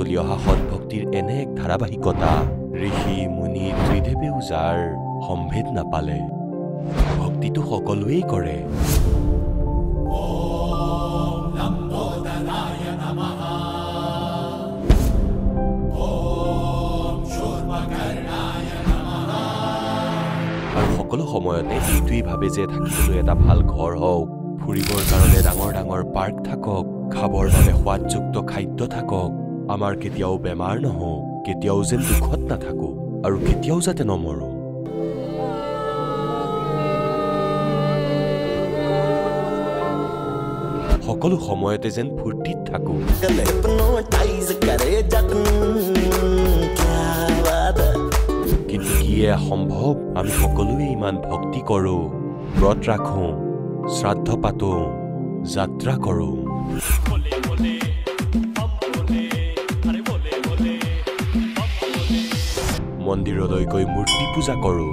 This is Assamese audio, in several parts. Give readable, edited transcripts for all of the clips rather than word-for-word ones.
চলি অহা সৎভক্তিৰ এনে এক ধাৰাবাহিকতা ঋষি মুনি ত্ৰিদেৱেও যাৰ সম্ভেদ নাপালে ভক্তিটো সকলোৱেই কৰে আৰু সকলো সময়তে এইটোৱেই ভাবে যে থাকিবলৈ এটা ভাল ঘৰ হওক ফুৰিবৰ কাৰণে ডাঙৰ ডাঙৰ পাৰ্ক থাকক খাবৰ বাবে সোৱাদযুক্ত খাদ্য থাকক আমাৰ কেতিয়াও বেমাৰ নহওক কেতিয়াও যেন দুখত নাথাকো আৰু কেতিয়াও যাতে নমৰো সকলো সময়তে যেন ফূৰ্তিত থাকো কিন্তু কি এয়া সম্ভৱ আমি সকলোৱে ইমান ভক্তি কৰো ব্ৰত ৰাখো শ্ৰাদ্ধ পাতো যাত্ৰা কৰো মন্দিৰলৈ গৈ মূৰ্তি পূজা কৰো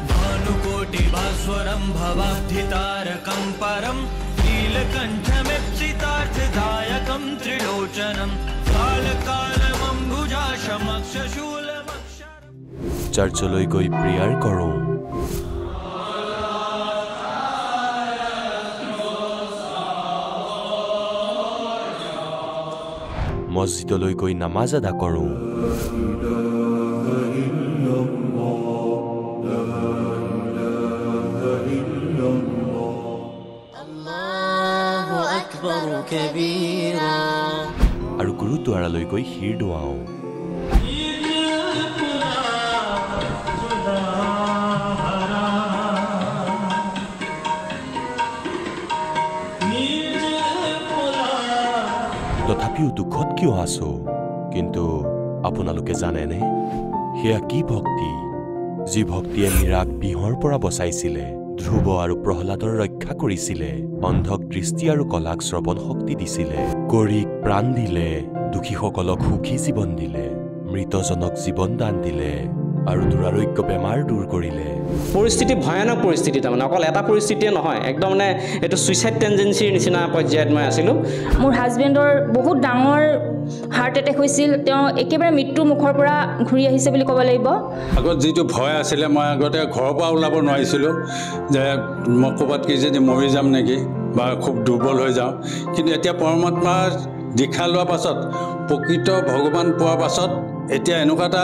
भानुकोटिभास्वरं भवाब्धितारकं परं नीलकण्ठमिप्सितार्थदायकं त्रिलोचनं कालकालमम्बुजाशमक्षशूलमक्षर चर्चলৈ গৈ প্ৰেয়াৰ কৰো মছজিদলৈ গৈ নামাজ আদা কৰো আল্লাহু আকবাৰ কবীৰা আৰু গুৰুদ্বাৰালৈ গৈ শিৰ দোৱাও তথাপিও দুখত কিয় আছো কিন্তু আপোনালোকে জানেনে সেয়া কি ভক্তি যি ভক্তিয়ে মীৰাক বিহৰ পৰা বচাইছিলে ধ্ৰুৱ আৰু প্ৰহ্লাদৰ ৰক্ষা কৰিছিলে অন্ধক দৃষ্টি আৰু কলাক শ্ৰৱণ শক্তি দিছিলে গৰীক প্ৰাণ দিলে দুখীসকলক সুখী জীৱন দিলে মৃতজনক জীৱন দান দিলে আৰু দুৰাৰোগ্য বেমাৰ দূৰ কৰিলে পৰিস্থিতি ভয়ানক পৰিস্থিতি তাৰমানে অকল এটা পৰিস্থিতিয়ে নহয় একদম মানে এইটো সুইচাইড টেন্ডেন্সিৰ নিচিনা পৰ্যায়ত মই আছিলোঁ মোৰ হাজবেণ্ডৰ বহুত ডাঙৰ হাৰ্ট এটেক হৈছিল তেওঁ একেবাৰে মৃত্যুৰ মুখৰ পৰা ঘূৰি আহিছে বুলি ক'ব লাগিব আগত যিটো ভয় আছিলে মই আগতে ঘৰৰ পৰা ওলাব নোৱাৰিছিলোঁ যে মই ক'ৰবাত কি যদি মৰি যাম নেকি বা খুব দুৰ্বল হৈ যাওঁ কিন্তু এতিয়া পৰমাত্মাৰ দীক্ষা লোৱাৰ পাছত প্ৰকৃত ভগৱান পোৱাৰ পাছত এতিয়া এনেকুৱা এটা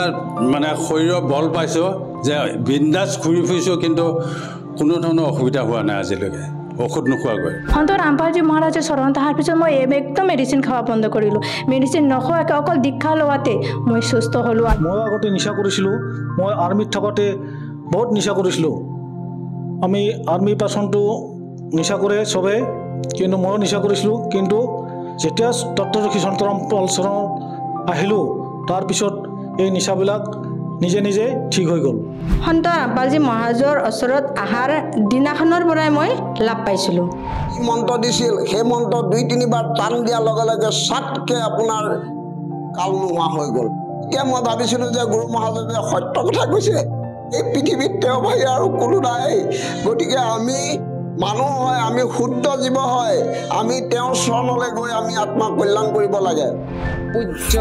মানে শৰীৰৰ বল পাইছোঁ যে বিন্দাছ ঘূৰি ফুৰিছোঁ কিন্তু কোনো ধৰণৰ অসুবিধা হোৱা নাই আজিলৈকে ঔষধ নোখোৱাকৈ সন্ত ৰামপালজী মহাৰাজৰ চৰণ অহাৰ পিছত মই একদম মেডিচিন খাব বন্ধ কৰিলোঁ মেডিচিন নোখোৱাকৈ অকল দীক্ষা লোৱাতে মই সুস্থ হ'লোঁ মই আগতে নিচা কৰিছিলোঁ মই আৰ্মিত থাকোঁতে বহুত নিচা কৰিছিলোঁ আমি আৰ্মি পাৰ্চনটো নিচা কৰে চবে কিন্তু ময়ো নিচা কৰিছিলোঁ কিন্তু যেতিয়া তত্ত্বদৰ্শী সন্ত ৰামপাল চৰণ আহিলোঁ তাৰপিছত এই নিচাবিলাক নিজে নিজে ঠিক হৈ গ'ল সন্ত ৰামপালজী মহাৰাজৰ ওচৰত অহাৰ দিনাখনৰ পৰাই মই লাভ পাইছিলোঁ মন্ত্ৰ দিছিল সেই মন্ত্ৰ 2-3 বাৰ টান দিয়াৰ লগে লগে সাতকে আপোনাৰ কাল নোহোৱা হৈ গ'ল এতিয়া মই ভাবিছিলোঁ যে গুৰু মহাজনে সত্য কথা কৈছে এই পৃথিৱীত তেওঁ ভাই আৰু কোনো নাই গতিকে আমি মানুহ হয় আমি শুদ্ধ জীৱ হয় আমি তেওঁৰ চৰণলৈ গৈ আমি আত্মা কল্যাণ কৰিব লাগে পূজ্য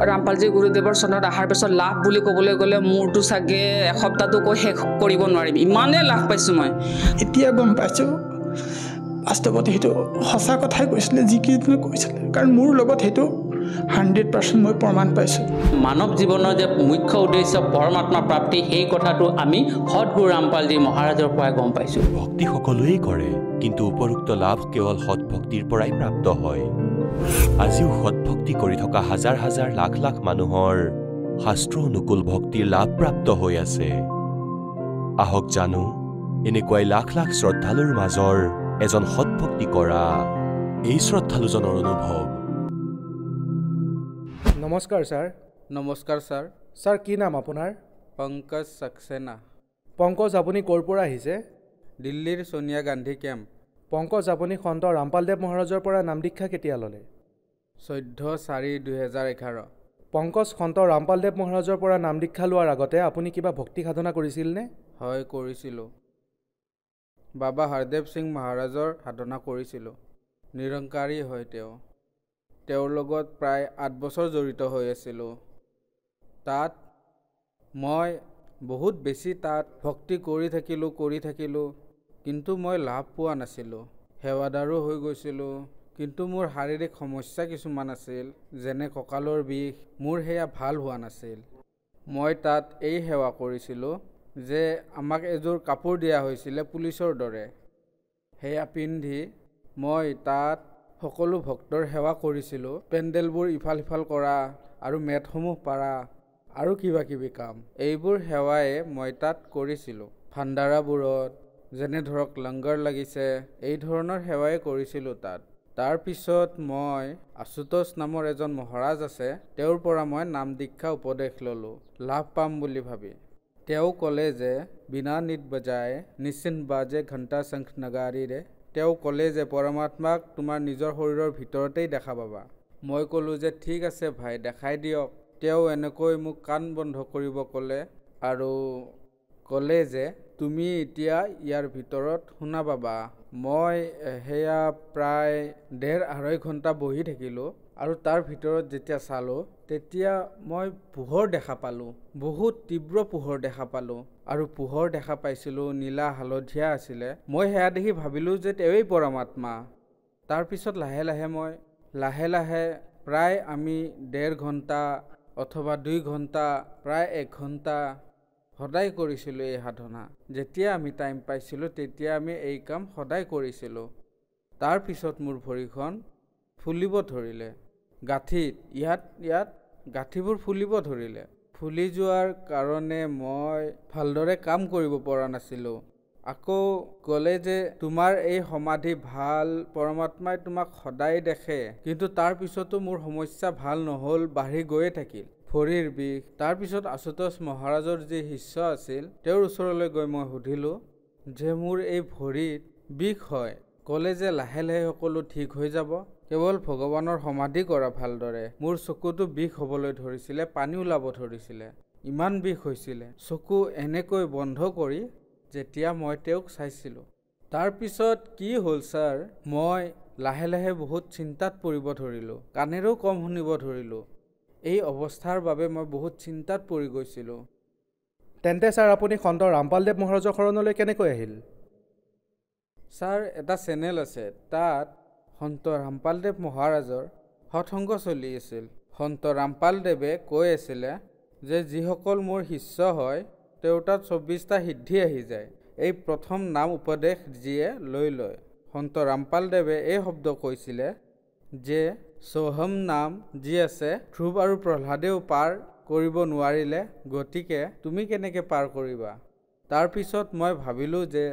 ৰামপালজী গুৰুদেৱৰ চৰণত অহাৰ পিছত লাভ বুলি ক'বলৈ গ'লে মোৰতো চাগে এসপ্তাহটো কৈ শেষ কৰিব নোৱাৰিম ইমানেই লাভ পাইছোঁ মই এতিয়া গম পাইছোঁ বাস্তৱত সেইটো সঁচা কথাই কৈছিলে যিকেইজনে কৈছিলে কাৰণ মোৰ লগত সেইটো 100% মই প্ৰমাণ পাইছোঁ মানৱ জীৱনৰ যে মুখ্য উদ্দেশ্য পৰমাত্মা প্ৰাপ্তি সেই কথাটো আমি সৎগুৰু ৰামপালজী মহাৰাজৰ পৰাই গম পাইছোঁ ভক্তি সকলোৱেই কৰে কিন্তু উপৰোক্ত লাভ কেৱল সৎভক্তিৰ পৰাই প্ৰাপ্ত হয় আজিও সৎভক্তি কৰি থকা হাজাৰ হাজাৰ লাখ লাখ মানুহৰ শাস্ত্ৰ অনুকূল ভক্তিৰ লাভ প্ৰাপ্ত হৈ আছে আহক জানো এনেকুৱাই লাখ লাখ শ্ৰদ্ধালুৰ মাজৰ এজন সৎভক্তি কৰা এই শ্ৰদ্ধালুজনৰ অনুভৱ নমস্কাৰ ছাৰ নমস্কাৰ ছাৰ ছাৰ কি নাম আপোনাৰ পংকজ সাক্সেনা পংকজ আপুনি ক'ৰ পৰা আহিছে দিল্লীৰ সোনিয়া গান্ধী কেম্প পংকজ আপুনি সন্ত ৰামপালদেৱ মহাৰাজৰ পৰা নাম দীক্ষা কেতিয়া ল'লে 14/4/2011 পংকজ সন্ত ৰামপালদেৱ মহাৰাজৰ পৰা নাম দীক্ষা লোৱাৰ আগতে আপুনি কিবা ভক্তি সাধনা কৰিছিলনে? হয়, কৰিছিলোঁ। বাবা হৰদেৱ সিং মহাৰাজৰ সাধনা কৰিছিলোঁ। নিৰংকাৰী হয় তেওঁ। তেওঁৰ লগত প্ৰায় 8 বছৰ জড়িত হৈ আছিলোঁ। তাত মই বহুত বেছি ভক্তি কৰি থাকিলোঁ, কিন্তু মই লাভ পোৱা নাছিলোঁ। সেৱাদাৰো হৈ গৈছিলোঁ, কিন্তু মোৰ শাৰীৰিক সমস্যা কিছুমান আছিল, যেনে কঁকালৰ বিষ, মোৰ সেয়া ভাল হোৱা নাছিল। মই তাত এই সেৱা কৰিছিলোঁ যে আমাক এযোৰ কাপোৰ দিয়া হৈছিলে পুলিচৰ দৰে। সেয়া পিন্ধি মই তাত সকলো ভক্তৰ সেৱা কৰিছিলোঁ। পেণ্ডেলবোৰ ইফাল সিফাল কৰা আৰু মেটসমূহ পাৰা আৰু কিবা কিবি কাম, এইবোৰ সেৱাই মই তাত কৰিছিলোঁ। ভাণ্ডাৰাবোৰত যেনে ধৰক লংগৰ লাগিছে, এই ধৰণৰ সেৱাই কৰিছিলোঁ তাত। তাৰপিছত মই আশুতোষ নামৰ এজন মহাৰাজ আছে, তেওঁৰ পৰা মই নাম দীক্ষা উপদেশ ল'লোঁ, লাভ পাম বুলি ভাবি। তেওঁ ক'লে যে বিনা নিত বজায় নিশ্চিন্ত বাজে ঘণ্টা শংখ নগাৰীৰে। তেওঁ ক'লে যে পৰমাত্মাক তোমাৰ নিজৰ শৰীৰৰ ভিতৰতেই দেখা পাবা। মই ক'লোঁ যে ঠিক আছে ভাই, দেখাই দিয়ক। তেওঁ এনেকৈ মোক কাণ বন্ধ কৰিব ক'লে আৰু ক'লে যে তুমি এতিয়া ইয়াৰ ভিতৰত শুনা পাবা। মই সেয়া প্ৰায় 1.5-2.5 ঘণ্টা বহি থাকিলোঁ আৰু তাৰ ভিতৰত যেতিয়া চালোঁ, তেতিয়া মই পোহৰ দেখা পালোঁ, বহুত তীব্ৰ পোহৰ দেখা পালোঁ আৰু পোহৰ দেখা পাইছিলোঁ নীলা হালধীয়া আছিলে। মই সেয়া দেখি ভাবিলোঁ যে তেওঁৱেই পৰমাত্মা। তাৰপিছত লাহে লাহে প্ৰায় আমি 1.5 ঘণ্টা অথবা 2 ঘণ্টা, প্ৰায় 1 ঘণ্টা সদায় কৰিছিলোঁ এই সাধনা। যেতিয়া আমি টাইম পাইছিলোঁ তেতিয়া আমি এই কাম সদায় কৰিছিলোঁ। তাৰপিছত মোৰ ভৰিখন ফুলিব ধৰিলে, গাঁঠিত ইয়াত গাঁঠিবোৰ ফুলিব ধৰিলে। ফুলি যোৱাৰ কাৰণে মই ভালদৰে কাম কৰিব পৰা নাছিলোঁ। আকৌ ক'লে যে তোমাৰ এই সমাধি ভাল, পৰমাত্মাই তোমাক সদায় দেখে। কিন্তু তাৰপিছতো মোৰ সমস্যা ভাল নহ'ল, বাঢ়ি গৈয়ে থাকিল। ভৰিৰ বিষ। তাৰপিছত আশুতোষ মহাৰাজৰ যি শিষ্য আছিল, তেওঁৰ ওচৰলৈ গৈ মই সুধিলোঁ যে মোৰ এই ভৰিত বিষ হয়। ক'লে যে লাহে লাহে সকলো ঠিক হৈ যাব, কেৱল ভগৱানৰ সমাধি কৰা ভালদৰে। মোৰ চকুটো বিষ হ'বলৈ ধৰিছিলে, পানী ওলাব ধৰিছিলে, ইমান বিষ হৈছিলে। চকু এনেকৈ বন্ধ কৰি যেতিয়া মই তেওঁক চাইছিলোঁ, তাৰপিছত কি হ'ল ছাৰ, মই লাহে লাহে বহুত চিন্তাত পৰিব ধৰিলোঁ, কাণেৰেও কম শুনিব ধৰিলোঁ। এই অৱস্থাৰ বাবে মই বহুত চিন্তাত পৰি গৈছিলোঁ। তেন্তে ছাৰ আপুনি সন্ত ৰামপালদেৱ মহাৰাজৰ শৰণলৈ কেনেকৈ আহিল? ছাৰ, এটা চেনেল আছে, তাত সন্ত ৰামপালদেৱ মহাৰাজৰ সৎসংগ চলি আছিল। সন্ত ৰামপালদেৱে কৈ আছিলে যে যিসকল মোৰ শিষ্য হয় তেওঁৰ তাত 24টা সিদ্ধি আহি যায়, এই প্ৰথম নাম উপদেশ যিয়ে লৈ লয়। সন্ত ৰামপালদেৱে এই শব্দ কৈছিলে যে সোহম নাম যি আছে, ধ্ৰুৱ আৰু প্ৰহ্লাদেও পাৰ কৰিব নোৱাৰিলে, গতিকে তুমি কেনেকৈ পাৰ কৰিবা? তাৰপিছত মই ভাবিলোঁ যে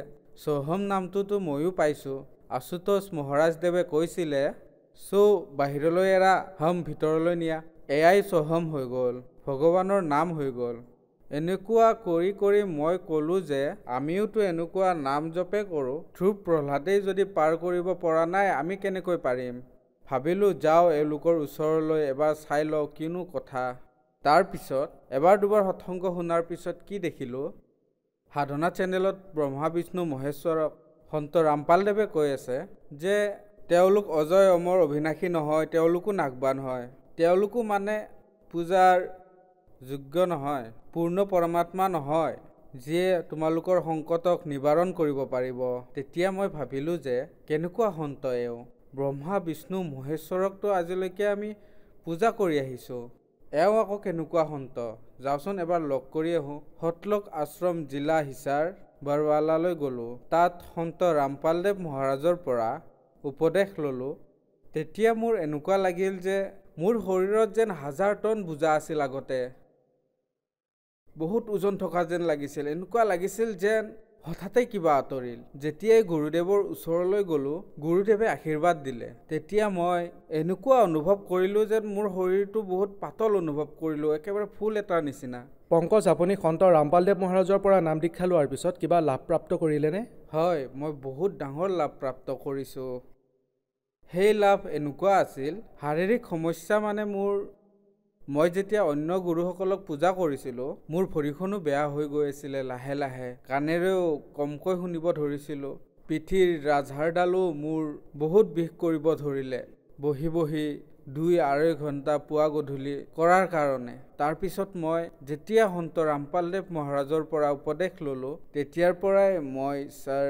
সোহম নামটোতো ময়ো পাইছোঁ। আশুতোষ মহাৰাজদেৱে কৈছিলে বাহিৰলৈ এৰা, হম ভিতৰলৈ নিয়া। এয়াই সোহম হৈ গ'ল, ভগৱানৰ নাম হৈ গ'ল। এনেকুৱা কৰি কৰি মই ক'লোঁ যে আমিওতো এনেকুৱা নাম জপে কৰোঁ, ধ্ৰুৱ প্ৰহ্লাদেই যদি পাৰ কৰিব পৰা নাই, আমি কেনেকৈ পাৰিম? ভাবিলোঁ যাওঁ এওঁলোকৰ ওচৰলৈ এবাৰ চাই লওঁ কিনো কথা। তাৰপিছত এবাৰ দুবাৰ সৎসংগ শুনাৰ পিছত কি দেখিলোঁ, সাধনা চেনেলত ব্ৰহ্মা বিষ্ণু মহেশ্বৰক সন্ত ৰামপালদেৱে কৈ আছে যে তেওঁলোক অজয় অমৰ অবিনাশী নহয়, তেওঁলোকো নাগবান হয়, তেওঁলোকো মানে পূজাৰ যোগ্য নহয়, পূৰ্ণ পৰমাত্মা নহয়, যিয়ে তোমালোকৰ সংকটক নিবাৰণ কৰিব পাৰিব। তেতিয়া মই ভাবিলোঁ যে কেনেকুৱা সন্ত এওঁ, ব্ৰহ্মা বিষ্ণু মহেশ্বৰকতো আজিলৈকে আমি পূজা কৰি আহিছোঁ, এওঁ আকৌ কেনেকুৱা সন্ত, যাওঁচোন এবাৰ লগ কৰি আহোঁ। সতলোক আশ্ৰম জিলা হিছাৰ বৰৱালালৈ গ'লোঁ। তাত সন্ত ৰামপালদেৱ মহাৰাজৰ পৰা উপদেশ ল'লোঁ। তেতিয়া মোৰ এনেকুৱা লাগিল যে মোৰ শৰীৰত যেন 1000 টন বোজা আছিল আগতে, বহুত ওজন থকা যেন লাগিছিল। এনেকুৱা লাগিছিল যেন হঠাতে কিবা আঁতৰিল। যেতিয়াই গুৰুদেৱৰ ওচৰলৈ গ'লোঁ, গুৰুদেৱে আশীৰ্বাদ দিলে। তেতিয়া মই এনেকুৱা অনুভৱ কৰিলোঁ যেন মোৰ শৰীৰটো বহুত পাতল অনুভৱ কৰিলোঁ, একেবাৰে ফুল এটাৰ নিচিনা। পংকজ, আপুনি সন্ত ৰামপালদেৱ মহাৰাজৰ পৰা নাম দীক্ষা লোৱাৰ পিছত কিবা লাভ প্ৰাপ্ত কৰিলেনে? হয়, মই বহুত ডাঙৰ লাভ প্ৰাপ্ত কৰিছোঁ। সেই লাভ এনেকুৱা আছিল, শাৰীৰিক সমস্যা মানে মই যেতিয়া অন্য গুৰুসকলক পূজা কৰিছিলোঁ মোৰ ভৰিখনো বেয়া হৈ গৈ আছিলে লাহে লাহে কাণেৰেও কমকৈ শুনিব ধৰিছিলোঁ পিঠিৰ ৰাজহাড়ডালো মোৰ বহুত বিষ কৰিব ধৰিলে বহি বহি 2-2.5 ঘণ্টা পুৱা গধূলি কৰাৰ কাৰণে তাৰপিছত মই যেতিয়া সন্ত ৰামপালদেৱ মহাৰাজৰ পৰা উপদেশ ল'লোঁ তেতিয়াৰ পৰাই মই ছাৰ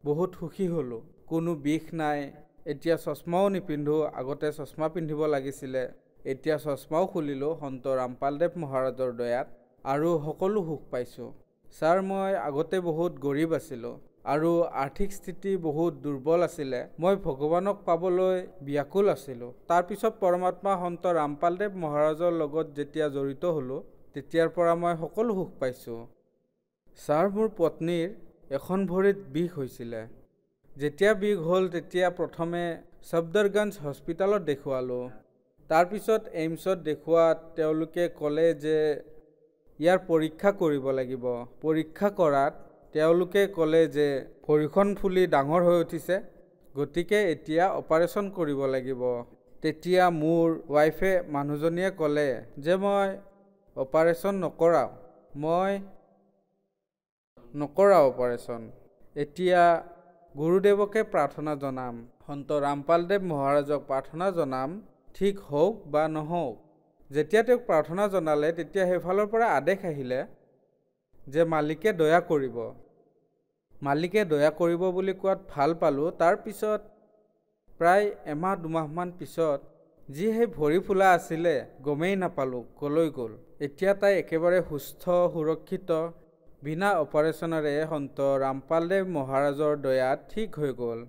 বহুত সুখী হ'লোঁ কোনো বিষ নাই এতিয়া চশমাও নিপিন্ধো আগতে চশমা পিন্ধিব লাগিছিলে এতিয়া চশমাও খুলিলোঁ সন্ত ৰামপালদেৱ মহাৰাজৰ দয়াত আৰু সকলো সুখ পাইছোঁ ছাৰ মই আগতে বহুত গৰীব আছিলোঁ আৰু আৰ্থিক স্থিতি বহুত দুৰ্বল আছিলে মই ভগৱানক পাবলৈ ব্যাকুল আছিলোঁ তাৰপিছত পৰমাত্মা সন্ত ৰামপালদেৱ মহাৰাজৰ লগত যেতিয়া জড়িত হ'লোঁ তেতিয়াৰ পৰা মই সকলো সুখ পাইছোঁ ছাৰ মোৰ পত্নীৰ এখন ভৰিত বিষ হৈছিলে যেতিয়া বিষ হ'ল তেতিয়া প্ৰথমে সফদৰগঞ্জ হস্পিটালত দেখুৱালোঁ তাৰপিছত এইমছত দেখুৱাত তেওঁলোকে ক'লে যে ইয়াৰ পৰীক্ষা কৰিব লাগিব পৰীক্ষা কৰাত তেওঁলোকে ক'লে যে ভৰিখন ফুলি ডাঙৰ হৈ উঠিছে গতিকে এতিয়া অপাৰেশ্যন কৰিব লাগিব তেতিয়া মোৰ ৱাইফে মানুহজনীয়ে ক'লে যে মই অপাৰেশ্যন নকৰাওঁ মই নকৰাওঁ অপাৰেশ্যন এতিয়া গুৰুদেৱকে প্ৰাৰ্থনা জনাম সন্ত ৰামপালদেৱ মহাৰাজক প্ৰাৰ্থনা জনাম ঠিক হওক বা নহওক যেতিয়া তেওঁক প্ৰাৰ্থনা জনালে তেতিয়া সেইফালৰ পৰা আদেশ আহিলে যে মালিকে দয়া কৰিব বুলি কোৱাত ভাল পালোঁ তাৰপিছত প্ৰায় 1-2 মাহমান পিছত যি সেই ভৰি ফুলা আছিলে গমেই নাপালোঁ কলৈ গ'ল এতিয়া তাই একেবাৰে সুস্থ সুৰক্ষিত বিনা অপাৰেশ্যনেৰে সন্ত ৰামপালদেৱ মহাৰাজৰ দয়াত ঠিক হৈ গ'ল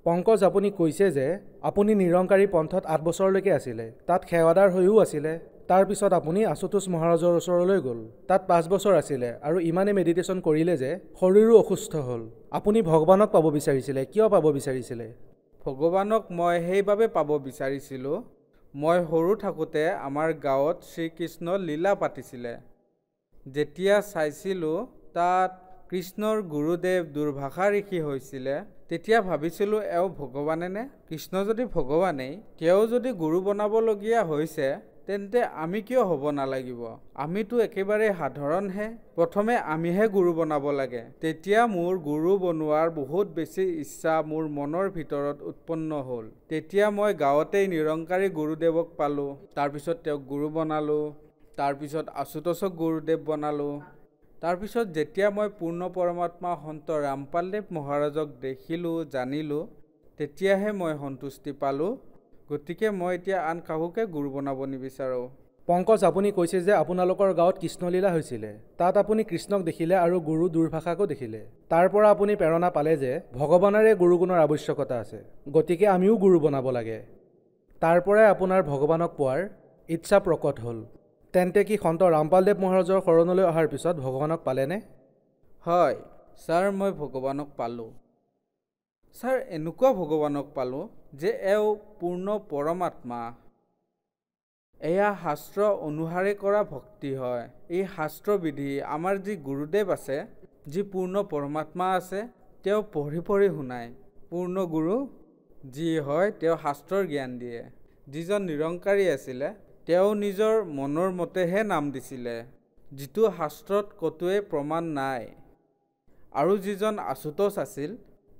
পংকজ আপুনি কৈছে যে আপুনি নিৰংকাৰী পন্থত 8 বছৰলৈকে আছিলে তাত সেৱাদাৰ হৈও আছিলে তাৰপিছত আপুনি আশুতোষ মহাৰাজৰ ওচৰলৈ গ'ল তাত 5 বছৰ আছিলে আৰু ইমানে মেডিটেশ্যন কৰিলে যে শৰীৰো অসুস্থ হ'ল আপুনি ভগৱানক পাব বিচাৰিছিলে কিয় পাব বিচাৰিছিলে ভগৱানক মই সেইবাবে পাব বিচাৰিছিলোঁ মই সৰু থাকোঁতে আমাৰ গাঁৱত শ্ৰীকৃষ্ণ লীলা পাতিছিলে যেতিয়া চাইছিলোঁ তাত কৃষ্ণৰ গুৰুদেৱ দুৰ্ভাষা ঋষি হৈছিলে তেতিয়া ভাবিছিলোঁ এওঁ ভগৱানেনে কৃষ্ণ যদি ভগৱানেই তেওঁ যদি গুৰু বনাবলগীয়া হৈছে তেন্তে আমি কিয় হ'ব নালাগিব আমিতো একেবাৰে সাধাৰণহে প্ৰথমে আমিহে গুৰু বনাব লাগে তেতিয়া মোৰ গুৰু বনোৱাৰ বহুত বেছি ইচ্ছা মোৰ মনৰ ভিতৰত উৎপন্ন হ'ল তেতিয়া মই গাঁৱতেই নিৰংকাৰী গুৰুদেৱক পালোঁ তাৰপিছত তেওঁক গুৰু বনালোঁ তাৰপিছত আশুতোষক গুৰুদেৱ বনালোঁ তাৰপিছত যেতিয়া মই পূৰ্ণ পৰমাত্মা সন্ত ৰামপালদেৱ মহাৰাজক দেখিলোঁ জানিলোঁ তেতিয়াহে মই সন্তুষ্টি পালোঁ গতিকে মই এতিয়া আন কাহুকে গুৰু বনাব নিবিচাৰোঁ পংকজ আপুনি কৈছে যে আপোনালোকৰ গাঁৱত কৃষ্ণলীলা হৈছিলে তাত আপুনি কৃষ্ণক দেখিলে আৰু গুৰু দুৰ্ভাষাকো দেখিলে তাৰ পৰা আপুনি প্ৰেৰণা পালে যে ভগৱানৰে গুৰুগুণৰ আৱশ্যকতা আছে গতিকে আমিও গুৰু বনাব লাগে তাৰ পৰাই আপোনাৰ ভগৱানক পোৱাৰ ইচ্ছা প্ৰকট হ'ল তেন্তে কি সন্ত ৰামপালদেৱ মহাৰাজৰ শৰণলৈ অহাৰ পিছত ভগৱানক পালেনে হয় ছাৰ মই ভগৱানক পালোঁ ছাৰ এনেকুৱা ভগৱানক পালোঁ যে এওঁ পূৰ্ণ পৰমাত্মা এয়া শাস্ত্ৰ অনুসাৰে কৰা ভক্তি হয় এই শাস্ত্ৰবিধি আমাৰ যি গুৰুদেৱ আছে যি পূৰ্ণ পৰমাত্মা আছে তেওঁ পঢ়ি পঢ়ি শুনায় পূৰ্ণ গুৰু যি হয় তেওঁ শাস্ত্ৰৰ জ্ঞান দিয়ে যিজন নিৰংকাৰী আছিলে তেওঁ নিজৰ মনৰ মতেহে নাম দিছিলে যিটো শাস্ত্ৰত ক'তোৱে প্ৰমাণ নাই আৰু যিজন আশুতোষ আছিল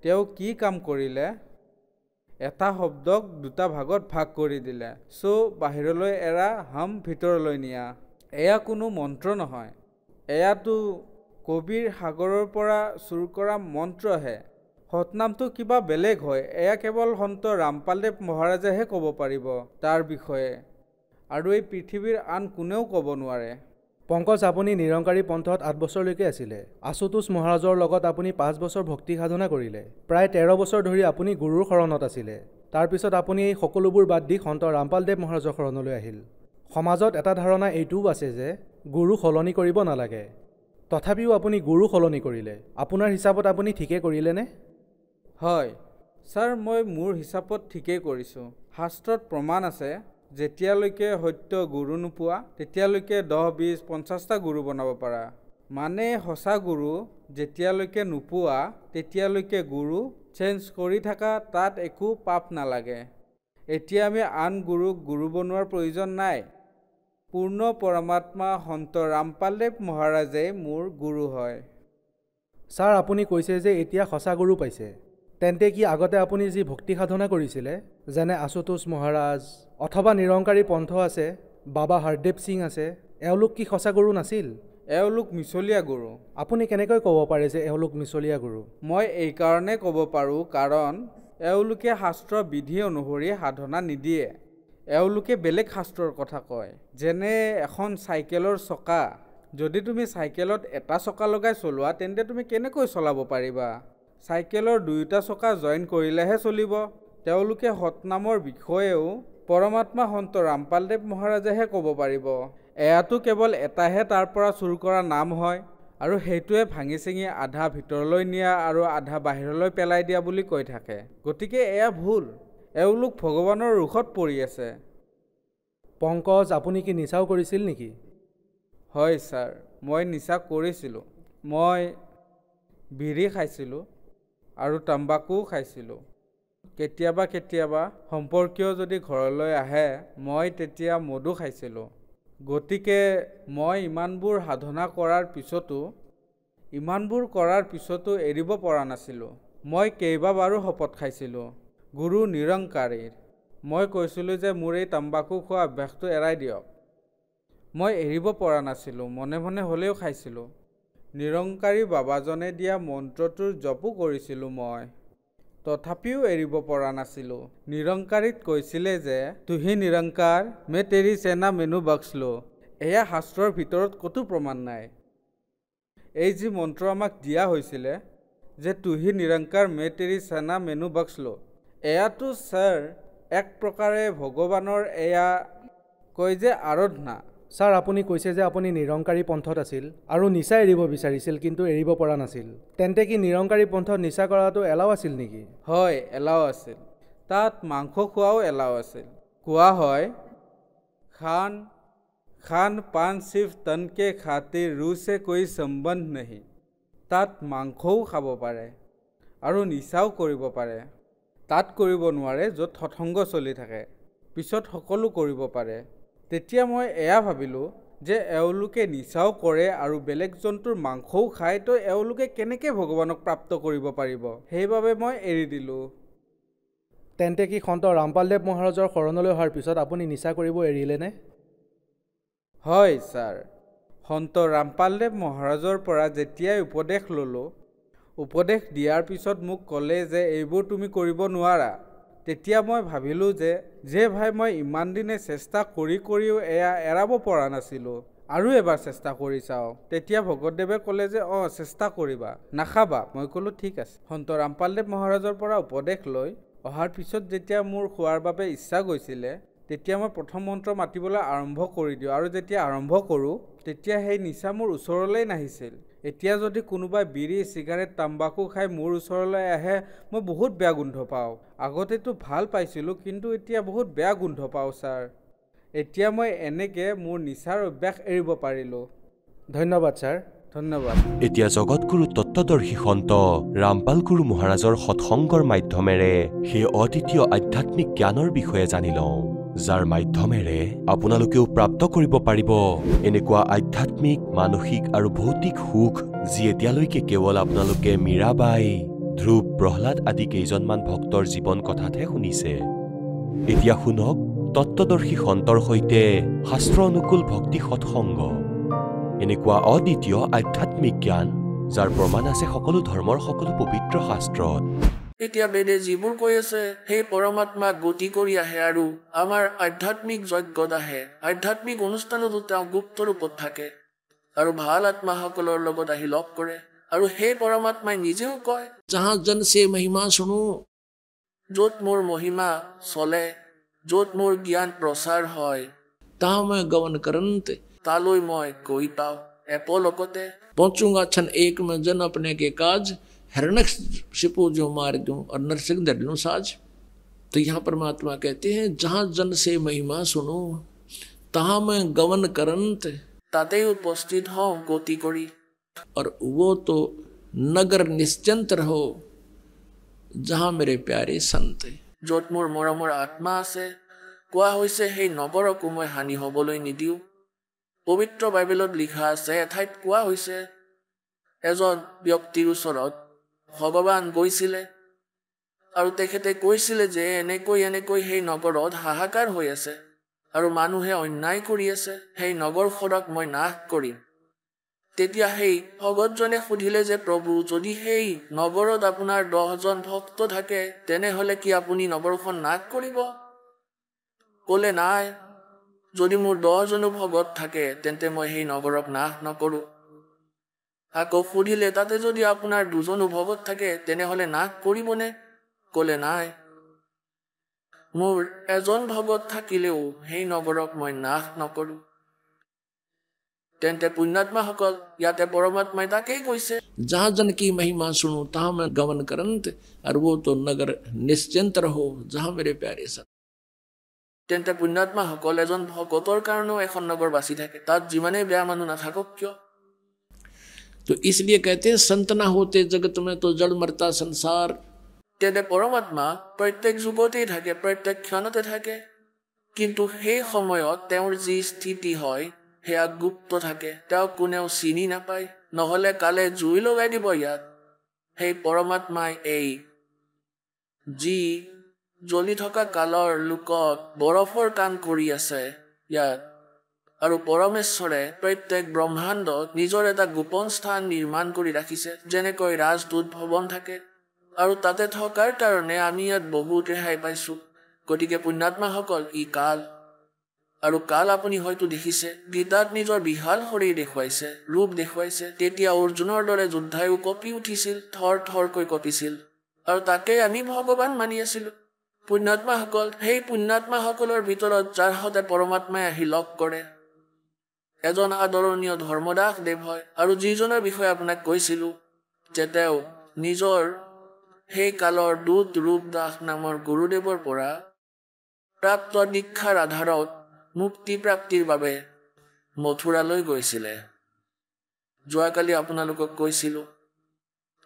তেওঁ কি কাম কৰিলে এটা শব্দক 2টা ভাগত ভাগ কৰি দিলে বাহিৰলৈ এৰা হাম ভিতৰলৈ নিয়া এয়া কোনো মন্ত্ৰ নহয় এয়াতো কবিৰ সাগৰৰ পৰা চুৰ কৰা মন্ত্ৰহে সতনামটো কিবা বেলেগ হয় এয়া কেৱল সন্ত ৰামপালদেৱ মহাৰাজেহে ক'ব পাৰিব তাৰ বিষয়ে আৰু এই পৃথিৱীৰ আন কোনেও ক'ব নোৱাৰে পংকজ আপুনি নিৰংকাৰী পন্থত 8 বছৰলৈকে আছিলে আশুতোষ মহাৰাজৰ লগত আপুনি 5 বছৰ ভক্তি সাধনা কৰিলে প্ৰায় 13 বছৰ ধৰি আপুনি গুৰুৰ শৰণত আছিলে তাৰপিছত আপুনি এই সকলোবোৰ বাদ দি সন্ত ৰামপালদেৱ মহাৰাজৰ শৰণলৈ আহিল সমাজত এটা ধাৰণা এইটোও আছে যে গুৰু সলনি কৰিব নালাগে তথাপিও আপুনি গুৰু সলনি কৰিলে আপোনাৰ হিচাপত আপুনি ঠিকে কৰিলেনে হয় ছাৰ মই মোৰ হিচাপত ঠিকেই কৰিছোঁ শাস্ত্ৰত প্ৰমাণ আছে যেতিয়ালৈকে সত্য গুৰু নোপোৱা তেতিয়ালৈকে 10-20-50টা গুৰু বনাব পাৰা মানে সঁচা গুৰু যেতিয়ালৈকে নোপোৱা তেতিয়ালৈকে গুৰু চেঞ্জ কৰি থকা তাত একো পাপ নালাগে এতিয়া আমি আন গুৰুক গুৰু বনোৱাৰ প্ৰয়োজন নাই পূৰ্ণ পৰমাত্মা সন্ত ৰামপালদেৱ মহাৰাজে মোৰ গুৰু হয়। ছাৰ, আপুনি কৈছে যে এতিয়া সঁচা গুৰু পাইছে। তেন্তে কি আগতে আপুনি যি ভক্তি সাধনা কৰিছিলে, যেনে আশুতোষ মহাৰাজ অথবা নিৰংকাৰী পন্থ আছে, বাবা হৰদেৱ সিং আছে, এওঁলোক কি সঁচা গুৰু নাছিল? এওঁলোক মিছলীয়া গুৰু। আপুনি কেনেকৈ ক'ব পাৰে যে এওঁলোক মিছলীয়া গুৰু? মই এইকাৰণে ক'ব পাৰোঁ কাৰণ এওঁলোকে শাস্ত্ৰ বিধি অনুসৰি সাধনা নিদিয়ে। এওঁলোকে বেলেগ শাস্ত্ৰৰ কথা কয়, যেনে এখন চাইকেলৰ চকা। যদি তুমি চাইকেলত এটা চকা লগাই চলোৱা তেন্তে তুমি কেনেকৈ চলাব পাৰিবা? চাইকেলৰ দুয়োটা চকা জইন কৰিলেহে চলিব। তেওঁলোকে সতনামৰ বিষয়েও পৰমাত্মা সন্ত ৰামপালদেৱ মহাৰাজেহে ক'ব পাৰিব। এয়াতো কেৱল এটাহে তাৰ পৰা চুৰ কৰা নাম হয়, আৰু সেইটোৱে ভাঙি চিঙি আধা ভিতৰলৈ নিয়া আৰু আধা বাহিৰলৈ পেলাই দিয়া বুলি কৈ থাকে। গতিকে এয়া ভুল। এওঁলোক ভগৱানৰ ৰোষত পৰি আছে। পংকজ, আপুনি কি নিচাও কৰিছিল নেকি? হয় ছাৰ, মই নিচা কৰিছিলোঁ। মই বিড়ি খাইছিলোঁ আৰু তাম্বাকুও খাইছিলোঁ। কেতিয়াবা কেতিয়াবা সম্পৰ্কীয় যদি ঘৰলৈ আহে মই তেতিয়া মদো খাইছিলোঁ। গতিকে মই ইমানবোৰ সাধনা কৰাৰ পিছতো এৰিব পৰা নাছিলোঁ। মই কেইবাবাৰো শপত খাইছিলোঁ গুৰু নিৰংকাৰীৰ। মই কৈছিলোঁ যে মোৰ এই তাম্বাকু খোৱা অভ্যাসটো এৰাই দিয়ক। মই এৰিব পৰা নাছিলোঁ, মনে মনে হ'লেও খাইছিলোঁ। নিৰংকাৰী বাবাজনে দিয়া মন্ত্ৰটোৰ জপো কৰিছিলোঁ মই, তথাপিও এৰিব পৰা নাছিলোঁ। নিৰংকাৰীত কৈছিলে যে তুহি নিৰংকাৰ মে তেৰি সেনা মেনু বক্সলো। এয়া শাস্ত্ৰৰ ভিতৰত ক'তো প্ৰমাণ নাই। এই যি মন্ত্ৰ আমাক দিয়া হৈছিলে যে তুহি নিৰংকাৰ মে তেৰি সেনা মেনু বক্সলো, এয়াতো ছাৰ এক প্ৰকাৰে ভগৱানৰ এয়া কয় যে আৰাধনা। ছাৰ, আপুনি কৈছে যে আপুনি নিৰংকাৰী পন্থত আছিল আৰু নিচা এৰিব বিচাৰিছিল কিন্তু এৰিব পৰা নাছিল। তেন্তে কি নিৰংকাৰী পন্থত নিচা কৰাটো এলাও আছিল নেকি? হয়, এলাও আছিল। তাত মাংস খোৱাও এলাও আছিল। কোৱা হয় খান পান সিৰ্ফ তন কে খাতিৰ ৰুহ সে কোই সম্বন্ধ নেহি। তাত মাংসও খাব পাৰে আৰু নিচাও কৰিব পাৰে। তাত কৰিব নোৱাৰে য'ত সৎসংগ চলি থাকে। পিছত সকলো কৰিব পাৰে। তেতিয়া মই এয়া ভাবিলোঁ যে এওঁলোকে নিচাও কৰে আৰু বেলেগ জন্তুৰ মাংসও খায়, তো এওঁলোকে কেনেকৈ ভগৱানক প্ৰাপ্ত কৰিব পাৰিব? সেইবাবে মই এৰি দিলোঁ। তেন্তে কি সন্ত ৰামপালদেৱ মহাৰাজৰ শৰণলৈ অহাৰ পিছত আপুনি নিচা কৰিব এৰিলেনে? হয় ছাৰ, সন্ত ৰামপালদেৱ মহাৰাজৰ পৰা যেতিয়াই উপদেশ ল'লোঁ, উপদেশ দিয়াৰ পিছত মোক ক'লে যে এইবোৰ তুমি কৰিব নোৱাৰা। তেতিয়া মই ভাবিলোঁ যে ভাই মই ইমান দিনে চেষ্টা কৰিও এয়া এৰাব পৰা নাছিলোঁ, আৰু এবাৰ চেষ্টা কৰি চাওঁ। তেতিয়া ভগতদেৱে ক'লে যে চেষ্টা কৰিবা, নাখাবা। মই ক'লোঁ ঠিক আছে। সন্ত ৰামপালদেৱ মহাৰাজৰ পৰা উপদেশ লৈ অহাৰ পিছত যেতিয়া মোৰ খোৱাৰ বাবে ইচ্ছা গৈছিলে, তেতিয়া মই প্ৰথম মন্ত্ৰ মাতিবলৈ আৰম্ভ কৰি দিওঁ, আৰু যেতিয়া আৰম্ভ কৰোঁ তেতিয়া সেই নিচা মোৰ ওচৰলৈ নাহিছিল। এতিয়া যদি কোনোবাই বিড়ি চিগাৰেট তাম্বাকু খাই মোৰ ওচৰলৈ আহে, মই বহুত বেয়া গোন্ধ পাওঁ। আগতেতো ভাল পাইছিলোঁ, কিন্তু এতিয়া বহুত বেয়া গোন্ধ পাওঁ ছাৰ। এতিয়া মই এনেকৈ মোৰ নিচাৰ অভ্যাস এৰিব পাৰিলোঁ। ধন্যবাদ ছাৰ। ধন্যবাদ। এতিয়া জগতগুৰু তত্ত্বদৰ্শী সন্ত ৰামপাল গুৰু মহাৰাজৰ সৎসংগৰ মাধ্যমেৰে সেই অদ্বিতীয় আধ্যাত্মিক জ্ঞানৰ বিষয়ে জানি লওঁ, যাৰ মাধ্যমেৰে আপোনালোকেও প্ৰাপ্ত কৰিব পাৰিব এনেকুৱা আধ্যাত্মিক, মানসিক আৰু ভৌতিক সুখ যি এতিয়ালৈকে কেৱল আপোনালোকে মীৰাবাই, ধ্ৰুৱ, প্ৰহ্লাদ আদি কেইজনমান ভক্তৰ জীৱন কথাতহে শুনিছে। এতিয়া শুনক তত্ত্বদৰ্শী সন্তৰ সৈতে শাস্ত্ৰ অনুকূল ভক্তি সৎসংগ, এনেকুৱা অদ্বিতীয় আধ্যাত্মিক জ্ঞান যাৰ প্ৰমাণ আছে সকলো ধৰ্মৰ সকলো পবিত্ৰ শাস্ত্ৰত। এতিয়া বেদে যিবোৰ কৈ আছে সেই পৰমাত্মাক গতি কৰি আহে আৰু আমাৰ আধ্যাত্মিক যজ্ঞত আহে। আধ্যাত্মিক অনুষ্ঠানতো তেওঁ গুপ্ত ৰূপত থাকে আৰু ভাল আত্মাসকলৰ লগত আহি লগ কৰে, আৰু সেই পৰমাত্মাই নিজেও কয় জাহা জন সে মহিমা শুনো। য'ত মোৰ মহিমা চলে, য'ত মোৰ জ্ঞান প্ৰচাৰ হয়, তাহ মই গমন কৰন্তে, তালৈ মই গৈ পাওঁ এপলকতে। পहुंचूंगा क्षण एक में जन अपने के काज, हिरण्यकशिपु जो मार दूं और नरसिंह धर लूं साज। तो यहाँ परमात्मा कहते हैं जहाँ जन से महिमा सुनो, तहाँ मैं गमन करंत, ताते उपस्थित हो गति करी। और वो तो नगर निश्चिंत रहो जहाँ मेरे प्यारे संत। য'ত মোৰ মৰমৰ আত্মা আছে, কোৱা হৈছে সেই নগৰকো মই হানি হ'বলৈ নিদিওঁ। পবিত্ৰ বাইবেলত লিখা আছে, এঠাইত কোৱা হৈছে এজন ব্যক্তিৰ ওচৰত ভগৱান গৈছিলে আৰু তেখেতে কৈছিলে যে এনেকৈ সেই নগৰত হাহাকাৰ হৈ আছে আৰু মানুহে অন্যায় কৰি আছে, সেই নগৰখনক মই নাশ কৰিম। তেতিয়া সেই ভগতজনে সুধিলে যে প্ৰভু, যদি সেই নগৰত আপোনাৰ 10জন ভক্ত থাকে তেনেহলে কি আপুনি নগৰখন নাশ কৰিব? ক'লে নাই, যদি মোৰ 10জনো ভগত থাকে তেন্তে মই সেই নগৰক নাশ নকৰো। আকৌ সুধিলে তাতে যদি আপোনাৰ 2জনো ভগত থাকে তেনেহলে নাশ কৰিবনে? ক'লে নাই, মোৰ 1জন ভগত থাকিলেও সেই নগৰক মই নাশ নকৰো। तेंते पुण्यात्मा हकल याते परमात्मा ताके কৈছে, जहाँ जन की महिमा सुनो तहाँ मैं गमन करंत, और वो तो नगर निश्चिंत रहो जहाँ मेरे प्यारे सत। तेंते पुण्यात्मा हकल एजन भगतर কাৰণেও এখন নগৰ বাছি থাকে, তাত যিমানে বেয়া মানুহ নাথাকক কিয়। तो इसलिए कहते हैं संत ना होते जगत में तो जड़ मरता संसार। तेंते परमात्मा प्रत्येक যুগতেই থাকে, प्रत्येक ক্ষণতে থাকে, কিন্তু সেই সময়ত তেওঁৰ যি স্থিতি হয় সেয়া গুপ্ত থাকে, তেওঁ কোনেও চিনি নাপায়, নহলে কালে জুই লগাই দিব ইয়াত। সেই পৰমাত্মাই এই যি জ্বলি থকা কালৰ লোকত বৰফৰ কাম কৰি আছে ইয়াত, আৰু পৰমেশ্বৰে প্ৰত্যেক ব্ৰহ্মাণ্ডত নিজৰ এটা গোপন স্থান নিৰ্মাণ কৰি ৰাখিছে, যেনেকৈ ৰাজদূত ভৱন থাকে, আৰু তাতে থকাৰ কাৰণে আমি ইয়াত বহুত ৰেহাই পাইছো। গতিকে পুণ্যাত্মাসকল, ই কাল, আৰু কাল আপুনি হয়তো দেখিছে, গীতাত নিজৰ বিশাল শৰীৰ দেখুৱাইছে, ৰূপ দেখুৱাইছে। তেতিয়া অৰ্জুনৰ দৰে যোদ্ধায়ো কঁপি উঠিছিল, থৰ থৰকৈ কঁপিছিল, আৰু তাকে আমি ভগৱান মানি আছিলো। পুণ্যাত্মাসকল, সেই পুণ্যাত্মাসকলৰ ভিতৰত যাৰ সতে পৰমাত্মাই আহি লগ কৰে এজন আদৰণীয় ধৰ্মদাস দেৱ হয়, আৰু যিজনৰ বিষয়ে আপোনাক কৈছিলো যে তেওঁ নিজৰ সেই কালৰ দূত ৰূপদাস নামৰ গুৰুদেৱৰ পৰা প্ৰাপ্ত দীক্ষাৰ আধাৰত মুক্তি প্ৰাপ্তিৰ বাবে মথুৰালৈ গৈছিলে। যোৱাকালি আপোনালোকক কৈছিলো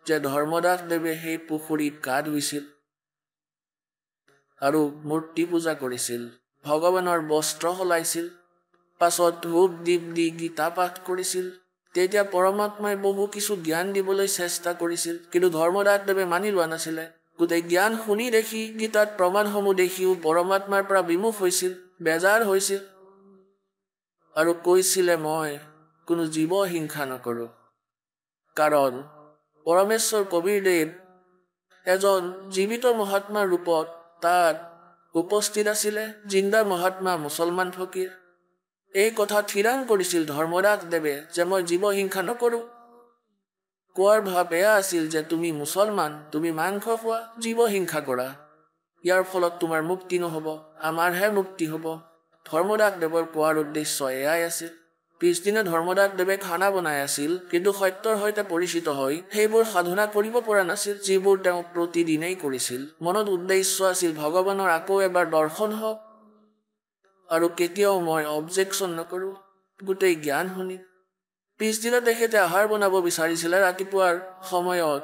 যে ধৰ্মদাস দেৱে সেই পুখুৰীত গা ধুইছিল আৰু মূৰ্তি পূজা কৰিছিল, ভগৱানৰ বস্ত্ৰ সলাইছিল, পাছত ধূপ দীপ দি গীতা পাঠ কৰিছিল। তেতিয়া পৰমাত্মাই বহু কিছু জ্ঞান দিবলৈ চেষ্টা কৰিছিল, কিন্তু ধৰ্মদাস দেৱে মানি লোৱা নাছিলে। গোটেই জ্ঞান শুনি দেখি, গীতাত প্ৰমাণসমূহ দেখিও পৰমাত্মাৰ পৰা বিমুখ হৈছিল, বেজাৰ হৈছিল, আৰু কৈছিলে মই কোনো জীৱ হিংসা নকৰো। কাৰণ পৰমেশ্বৰ কবীৰদেৱ এজন জীৱিত মহাত্মাৰ ৰূপত তাত উপস্থিত আছিলে, জিন্দা মহাত্মা মুছলমান ফকীৰ। এই কথা থিৰাং কৰিছিল ধৰ্মদাস দেৱে যে মই জীৱ হিংসা নকৰো। কোৱাৰ ভাৱ এয়া আছিল যে তুমি মুছলমান, তুমি মাংস খোৱা, জীৱ হিংসা কৰা, ইয়াৰ ফলত তোমাৰ মুক্তি নহব, আমাৰহে মুক্তি হব। ধৰ্মদাস দেৱৰ কোৱাৰ উদ্দেশ্য এয়াই আছিল। পিছদিনা ধৰ্মদাস দেৱে খানা বনাই আছিল, কিন্তু সত্যৰ সৈতে পৰিচিত হৈ সেইবোৰ সাধনা কৰিব পৰা নাছিল, যিবোৰ তেওঁ প্ৰতিদিনেই কৰিছিল। মনত উদ্দেশ্য আছিল ভগৱানৰ আকৌ এবাৰ দৰ্শন হওক, আৰু কেতিয়াও মই অবজেকশ্যন নকৰো, গোটেই জ্ঞান শুনি। পিছদিনা তেখেতে আহাৰ বনাব বিচাৰিছিলে। ৰাতিপুৱাৰ সময়ত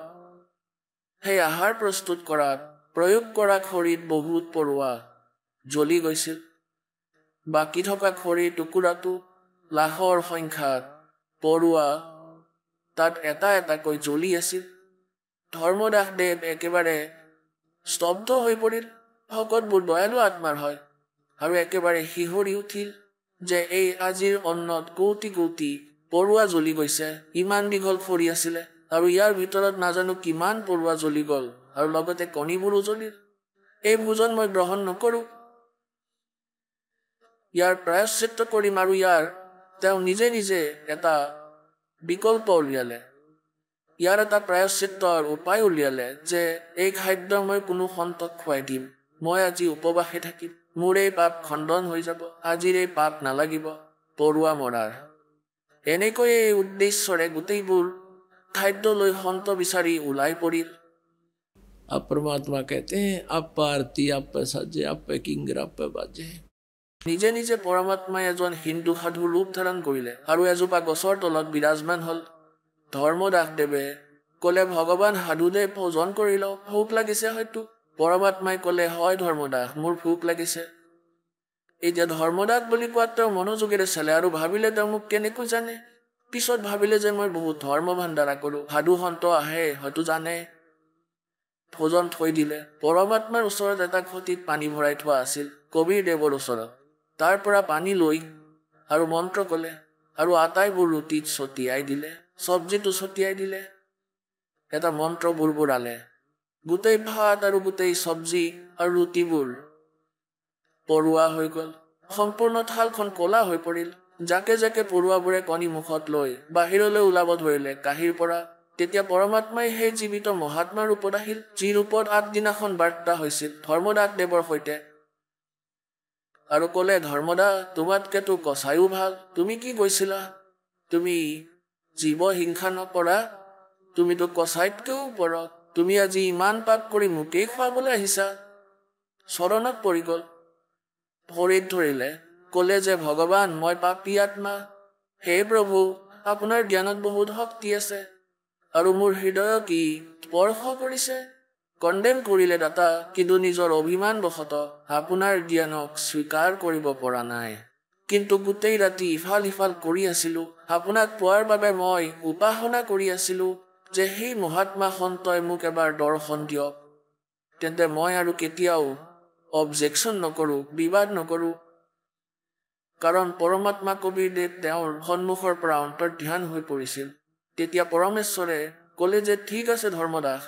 সেই আহাৰ প্ৰস্তুত কৰাত প্ৰয়োগ কৰা খৰিত বহুত পৰুৱা জ্বলি গৈছিল। বাকী থকা খৰিৰ টুকুৰাটো লাখৰ সংখ্যাত পৰুৱা তাত এটা এটাকৈ জ্বলি আছিল। ধৰ্মদাস দেৱ একেবাৰে স্তব্ধ হৈ পৰিল। ভকতবোৰ দয়ালু আত্মাৰ হয়, আৰু একেবাৰে শিহৰি উঠিল যে এই আজিৰ অন্নত কৌটি কৌটি পৰুৱা জ্বলি গৈছে। ইমান দীঘল খৰি আছিলে, আৰু ইয়াৰ ভিতৰত নাজানো কিমান পৰুৱা জ্বলি গল, আৰু লগতে কণীবোৰো জ্বলিল। এই ভোজন মই গ্ৰহণ নকৰো, ইয়াৰ প্ৰায়শ্চিত্ত কৰিম। আৰু ইয়াৰ তেওঁ নিজে নিজে এটা বিকল্প উলিয়ালে, ইয়াৰ এটা প্ৰায়শ্চিত্তৰ উপায় উলিয়ালে যে এই খাদ্য মই কোনো সন্তক খুৱাই দিম, মই আজি উপবাসে থাকিম, মোৰ এই পাপ খণ্ডন হৈ যাব, আজিৰ এই পাপ নালাগিব পৰুৱা মৰাৰ। এনেকৈ এই উদ্দেশ্যৰে গোটেইবোৰ খাদ্য লৈ সন্ত বিচাৰি ওলাই পৰিল। अब परमात्मा कहते हैं आप पारती आप पे साजे आप पे किंगर आप पे बाजे। নিজে নিজে পৰমাত্মাই এজন হিন্দু সাধু ৰূপ ধাৰণ কৰিলে আৰু এজোপা গছৰ তলত বিৰাজমান হল। ধৰ্মদাস দেৱে কলে ভগৱান সাধুদেৱ ভোজন কৰিল, ভোক লাগিছে হয়তো। পৰমাত্মাই কলে হয় ধৰ্মদাস, মোৰ ভোক লাগিছে। এতিয়া ধৰ্মদাস বুলি কোৱাত তেওঁ মনোযোগেৰে চালে আৰু ভাবিলে তেওঁ মোক কেনেকৈ জানে। পিছত ভাবিলে যে মই বহুত ধৰ্ম ভাণ্ডাৰা কৰোঁ, সাধু সন্ত আহে হয়তো জানে। ভোজন থৈ দিলে। পৰমাত্মাৰ ওচৰত এটা ঘটিত পানী ভৰাই থোৱা আছিল কবিৰ দেৱৰ ওচৰত। তাৰ পৰা পানী লৈ আৰু মন্ত্ৰ ক'লে আৰু আটাইবোৰ ৰুটিত ছটিয়াই দিলে, চব্জিটো ছটিয়াই দিলে, এটা মন্ত্ৰ বুৰবুৰালে। গোটেই ভাত আৰু গোটেই চব্জি আৰু ৰুটিবোৰ পৰুৱা হৈ গ'ল। সম্পূৰ্ণ থালখন ক'লা হৈ পৰিল। জাকে জাকে পৰুৱাবোৰে কণী মুখত লৈ বাহিৰলৈ ওলাব ধৰিলে কাঁহীৰ পৰা। তেতিয়া পৰমাত্মাই সেই জীৱিত মহাত্মাৰ ৰূপত আহিল, যি ৰূপত আগদিনাখন বাৰ্তা হৈছিল ধৰ্মদাস দেৱৰ সৈতে, আৰু ক'লে, ধৰ্মদা, তোমাতকেতো কচায়ো ভাল। তুমি কি কৈছিলা? তুমি জীৱ হিংসা নকৰা, তুমিতো কচাইতকেও ওপৰত। তুমি আজি ইমান পাপ কৰি মোকেই খুৱাবলৈ আহিছা। চৰণত পৰি গ'ল, ভৰিত ধৰিলে, ক'লে যে ভগৱান, মই পাপী আত্মা। হে প্ৰভু, আপোনাৰ জ্ঞানত বহুত শক্তি আছে আৰু মোৰ হৃদয়ক ই স্পৰ্শ কৰিছে। কণ্ডেম কৰিলে দাতা, কিন্তু নিজৰ অভিমান বশত আপোনাৰ জ্ঞানক স্বীকাৰ কৰিব পৰা নাই। কিন্তু গোটেই ৰাতি ইফাল সিফাল কৰি আছিলোঁ। আপোনাক পোৱাৰ বাবে মই উপাসনা কৰি আছিলোঁ যে সেই মহাত্মা সন্তই মোক এবাৰ দৰ্শন দিয়ক। তেন্তে মই আৰু কেতিয়াও অবজেকশ্যন নকৰোঁ, বিবাদ নকৰোঁ। কাৰণ পৰমাত্মা কবিৰদেৱ তেওঁৰ সন্মুখৰ পৰা অন্তৰ্ধান হৈ পৰিছিল। তেতিয়া পৰমেশ্বৰে ক'লে যে ঠিক আছে ধৰ্মদাস,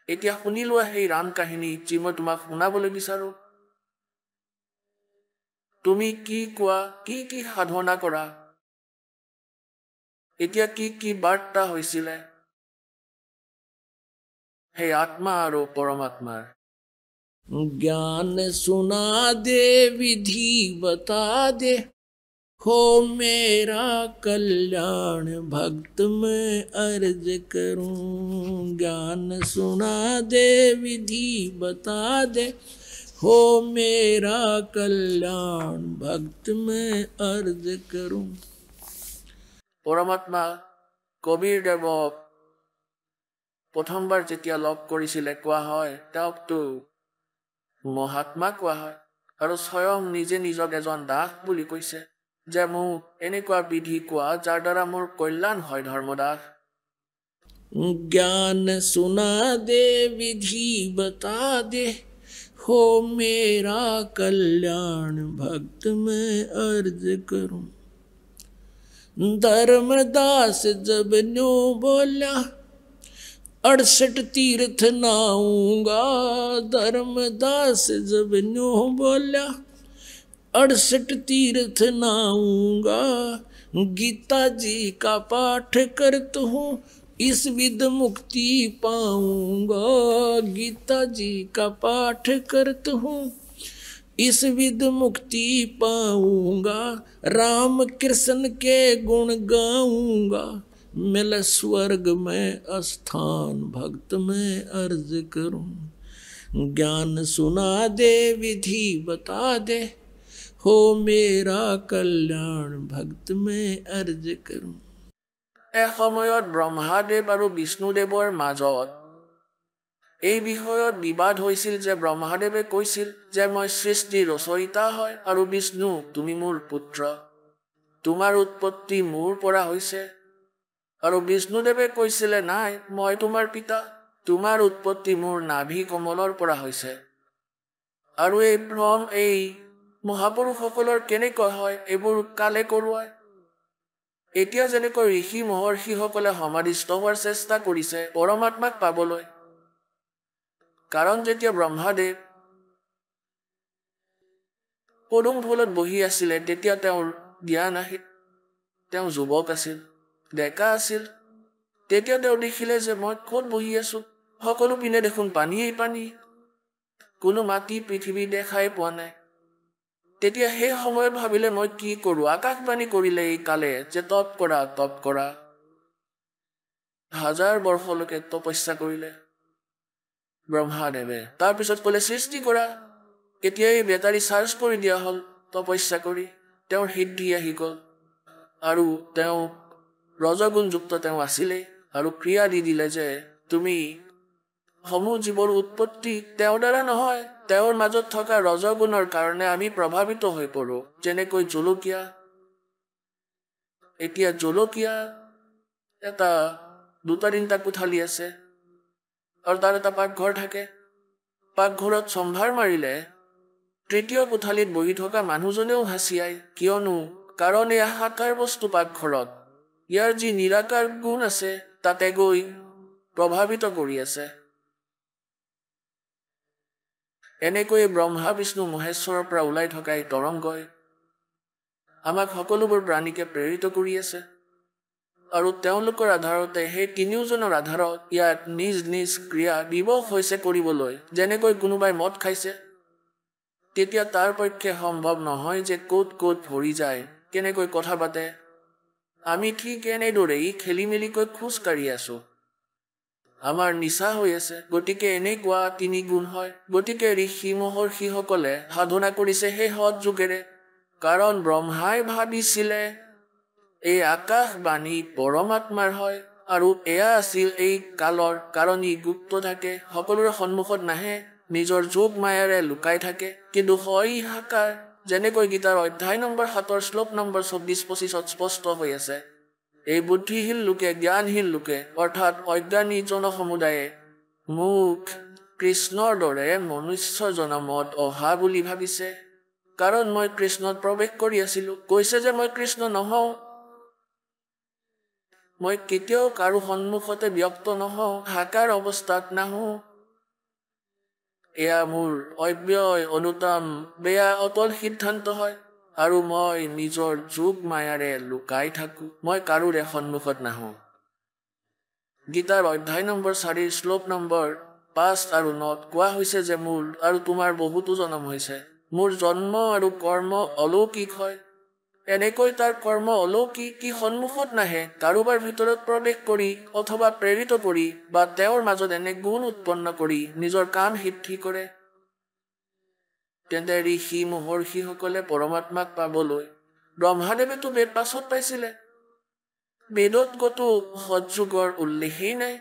এতিয়া শুনি লোৱা সেই ৰাম কাহিনী যি মই তোমাক শুনাবলৈ বিচাৰোঁ। তুমি কি কোৱা, কি কি সাধনা কৰা, এতিয়া কি কি বাৰ্তা হৈছিলে সেই আত্মা আৰু পৰমাত্মাৰ। ज्ञान सुना दे विधि बता दे, हो मेरा कल्याण भक्त में अर्ज करूं। ज्ञान सुना दे विधि बता दे, हो मेरा कल्याण भक्त में अर्ज करूं। পৰমাত্মা কবিৰ দেৱক প্ৰথমবাৰ যেতিয়া লগ কৰিছিলে কোৱা হয় তেওঁকতো মহাত্মা কোৱা হয়, আৰু স্বয়ং নিজে নিজক এজন দাস বুলি কৈছে যে মোক এনেকুৱা বিধি কোৱা যাৰ দ্বাৰা মোৰ কল্যাণ হয় ধৰ্মদাস। ज्ञान सुना दे विधि बता दे, हो मेरा कल्याण भक्त में अर्ज करूं। धर्मदास जब न्यों बोला, 68 तीर्थ नाऊंगा। धर्मदास जब न्यों बोला, 68 तीर्थ नाऊंगा। गीता जी का पाठ करता हूँ, इस विध मुक्ति पाऊंगा। गीता जी का पाठ करता हूँ, इस विध मुक्ति पाऊंगा। राम कृष्ण के गुण गाऊंगा, मिल स्वर्ग में स्थान भक्त में अर्ज करूं। ज्ञान सुना दे विधि बता दे, हो मेरा कल्याण भक्त में अर्ज करूं। এসময়ত ব্ৰহ্মাদেৱ আৰু বিষ্ণুদেৱৰ মাজত এই বিষয়ত বিবাদ হৈছিল যে ব্ৰহ্মাদেৱে কৈছিল যে মই সৃষ্টিৰ ৰচয়িতা হয় আৰু বিষ্ণু তুমি মোৰ পুত্ৰ, তোমাৰ উৎপত্তি মোৰ পৰা হৈছে। আৰু বিষ্ণুদেৱে কৈছিলে নাই, মই তোমাৰ পিতা, তোমাৰ উৎপত্তি মোৰ নাভি কমলৰ পৰা হৈছে। আৰু এই ভ্ৰম এই মহাপুৰুষসকলৰ কেনেকৈ হয় এইবোৰ কালে কৰোৱায়। এতিয়া যেনেকৈ ঋষি মহৰ্ষিসকলে সমাধিস্থ হোৱাৰ চেষ্টা কৰিছে পৰমাত্মাক পাবলৈ, কাৰণ যেতিয়া ব্ৰহ্মাদেৱ পদুম ফুলত বহি আছিলে তেতিয়া তেওঁৰ জ্ঞান আহিল। তেওঁ যুৱক আছিল, ডেকা আছিল। তেতিয়া তেওঁ দেখিলে যে মই ক'ত বহি আছো, সকলো পিনে দেখোন পানীয়েই পানী, কোনো মাটি পৃথিৱী দেখাই পোৱা নাই। তেতিয়া সেই সময়ত ভাবিলে মই কি কৰোঁ, আকাশবাণী কৰিলে এই কালে যে তপ কৰা তপ কৰা। 1000 বৰ্ষলৈকে তপস্যা কৰিলে ব্ৰহ্মাদেৱে। তাৰপিছত ক'লে সৃষ্টি কৰা। এতিয়া এই বেটাৰী চাৰ্জ কৰি দিয়া হ'ল তপস্যা কৰি, তেওঁৰ সিদ্ধি আহি গ'ল। আৰু তেওঁ ৰজগুণযুক্ত তেওঁ আছিলে আৰু ক্ৰিয়া দি দিলে যে তুমি সমূহ জীৱৰ উৎপত্তি তেওঁৰ দ্বাৰা নহয়, তেওঁৰ মাজত থকা ৰজগুণৰ কাৰণে আমি প্ৰভাৱিত হৈ পৰোঁ। যেনেকৈ জলকীয়া, এতিয়া জলকীয়া এটা 2-3টা কোঠালি আছে আৰু তাৰ এটা পাকঘৰ থাকে। পাকঘৰত চম্ভাৰ মাৰিলে 3য় কোঠালিত বহি থকা মানুহজনেও হাঁচিয়ায়। কিয়নো কাৰণ এয়া সাকাৰ বস্তু পাকঘৰত, ইয়াৰ যি নিৰাকাৰ গুণ আছে তাতে গৈ প্ৰভাৱিত কৰি আছে। এনেকৈ ব্ৰহ্মা বিষ্ণু মহেশ্বৰৰ পৰা ওলাই থকা এই তৰংগই আমাক সকলোবোৰ প্ৰাণীকে প্ৰেৰিত কৰি আছে আৰু তেওঁলোকৰ আধাৰতে সেই তিনিওজনৰ আধাৰত ইয়াত নিজ নিজ ক্ৰিয়া বিবশ হৈছে কৰিবলৈ। যেনেকৈ কোনোবাই মদ খাইছে, তেতিয়া তাৰ পক্ষে সম্ভৱ নহয় যে ক'ত ক'ত ভৰি যায়, কেনেকৈ কথা পাতে। আমি ঠিক এনেদৰেই খেলি মেলিকৈ খোজ কাঢ়ি আছো। আমাৰ নিচা হৈ আছে, গতিকে এনেকুৱা 3 গুণ হয়। গতিকে ঋষি মহৰ্ষিসকলে সাধনা কৰিছে সেই সৎ যোগেৰে। কাৰণ ব্ৰহ্মাই ভাবিছিলে এই আকাশবাণী পৰমাত্মাৰ হয় আৰু এয়া আছিল এই কালৰ, কাৰণ ই গুপ্ত থাকে, সকলোৰে সন্মুখত নাহে, নিজৰ যোগ মায়াৰে লুকাই থাকে। কিন্তু হয় সাকাৰ, যেনেকৈ গীতাৰ অধ্যায় নম্বৰ 7 শ্লোক নম্বৰ 24-25 স্পষ্ট হৈ আছে। এই বুদ্ধিহীন লোকে, জ্ঞানহীন লোকে অৰ্থাৎ অজ্ঞানী জনসমুদায়ে মোক কৃষ্ণৰ দৰে মনুষ্য জনমত অহা বুলি ভাবিছে। কাৰণ মই কৃষ্ণত প্ৰৱেশ কৰি আছিলো। কৈছে যে মই কৃষ্ণ নহওঁ, মই কেতিয়াও কাৰো সন্মুখতে ব্যক্ত নহওঁ, সাকাৰ অৱস্থাত নাহোঁ। এয়া মোৰ অব্যয় অনুতম বেয়া অটল সিদ্ধান্ত হয় আৰু মই নিজৰ যোগ মায়াৰে লুকাই থাকো, মই কাৰোৰে সন্মুখত নাহোঁ। গীতাৰ অধ্যায় নম্বৰ 4 শ্লোক নম্বৰ 5 আৰু 9 কোৱা হৈছে যে মোৰ আৰু তোমাৰ বহুতো জন্ম হৈছে। মোৰ জন্ম আৰু কৰ্ম অলৌকিক হয়। এনেকৈ তাৰ কৰ্ম অলৌকিক, কি সন্মুখত নাহে, কাৰোবাৰ ভিতৰত প্ৰৱেশ কৰি অথবা প্ৰেৰিত কৰি বা তেওঁৰ মাজত এনে গুণ উৎপন্ন কৰি নিজৰ কাম সিদ্ধি কৰে। তেন্তে ঋষি মহৰ্ষিসকলে পৰমাত্মাক পাবলৈ ব্ৰহ্মাদেৱেতো বেদ পাছত পাইছিলে। বেদত কতো সৎযোগৰ উল্লেখেই নাই।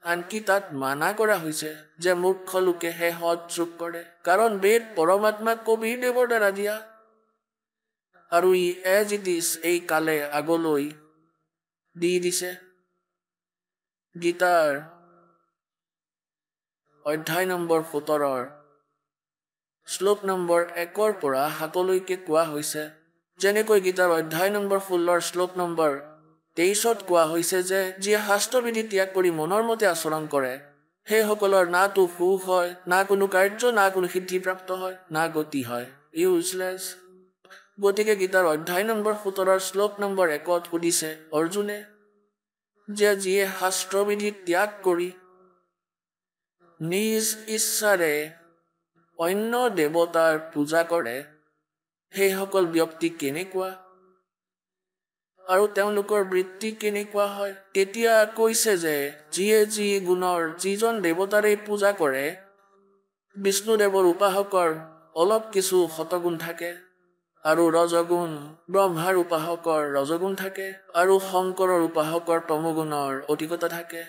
আনকি তাত মানা কৰা হৈছে যে মূৰ্খ লোকেহে সৎযোগ কৰে, কাৰণ বেদ পৰমাত্মাক কবিৰ দেৱৰ দ্বাৰা দিয়া আৰু ই এজ ইট ইজ এই কালে আগলৈ দি দিছে। গীতাৰ অধ্যায় নম্বৰ 17 শ্লোক নম্বৰ 1 পৰা 7লৈকে কোৱা হৈছে। যেনেকৈ গীতাৰ অধ্যায় নম্বৰ 16 শ্লোক নম্বৰ 23 কোৱা হৈছে যে যিয়ে শাস্ত্ৰবিধি ত্যাগ কৰি মনৰ মতে আচৰণ কৰে, সেইসকলৰ নাতো সুখ হয়, না কোনো কাৰ্য, না কোনো সিদ্ধিপ্ৰাপ্ত হয়, না গতি হয়, ইউজলেছ। গতিকে গীতাৰ অধ্যায় নম্বৰ 17 শ্লোক নম্বৰ 1 সুধিছে অৰ্জুনে যে যিয়ে শাস্ত্ৰবিধি ত্যাগ কৰি নিজ ইচ্ছাৰে অন্য দেৱতাৰ পূজা কৰে, সেইসকল ব্যক্তি কেনেকুৱা আৰু তেওঁলোকৰ বৃত্তি কেনেকুৱা হয়। তেতিয়া কৈছে যে যিয়ে যি গুণৰ যিজন দেৱতাৰে পূজা কৰে, বিষ্ণুদেৱৰ উপাসকৰ অলপ কিছু শতগুণ থাকে আৰু ৰজগুণ, ব্ৰহ্মাৰ উপাসকৰ ৰজগুণ থাকে আৰু শংকৰৰ উপাসকৰ তমগুণৰ অধিকতা থাকে।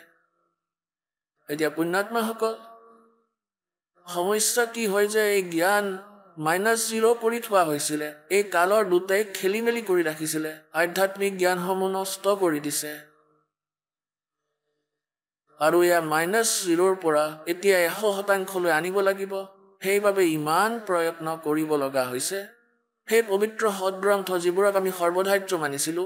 এতিয়া পুণ্যাত্মাসকল, সমস্যা কি হয় যে এই জ্ঞান -0 কৰি থোৱা হৈছিলে। এই কালৰ দুটাই খেলি মেলি কৰি ৰাখিছিলে, আধ্যাত্মিক জ্ঞানসমূহ নষ্ট কৰি দিছে আৰু এয়া -0ৰ পৰা এতিয়া 100% আনিব লাগিব। সেইবাবে ইমান প্ৰয়ত্ন কৰিব লগা হৈছে। সেই পবিত্ৰ সৎগ্ৰন্থ যিবোৰক আমি সৰ্বধাৰ্য মানিছিলো,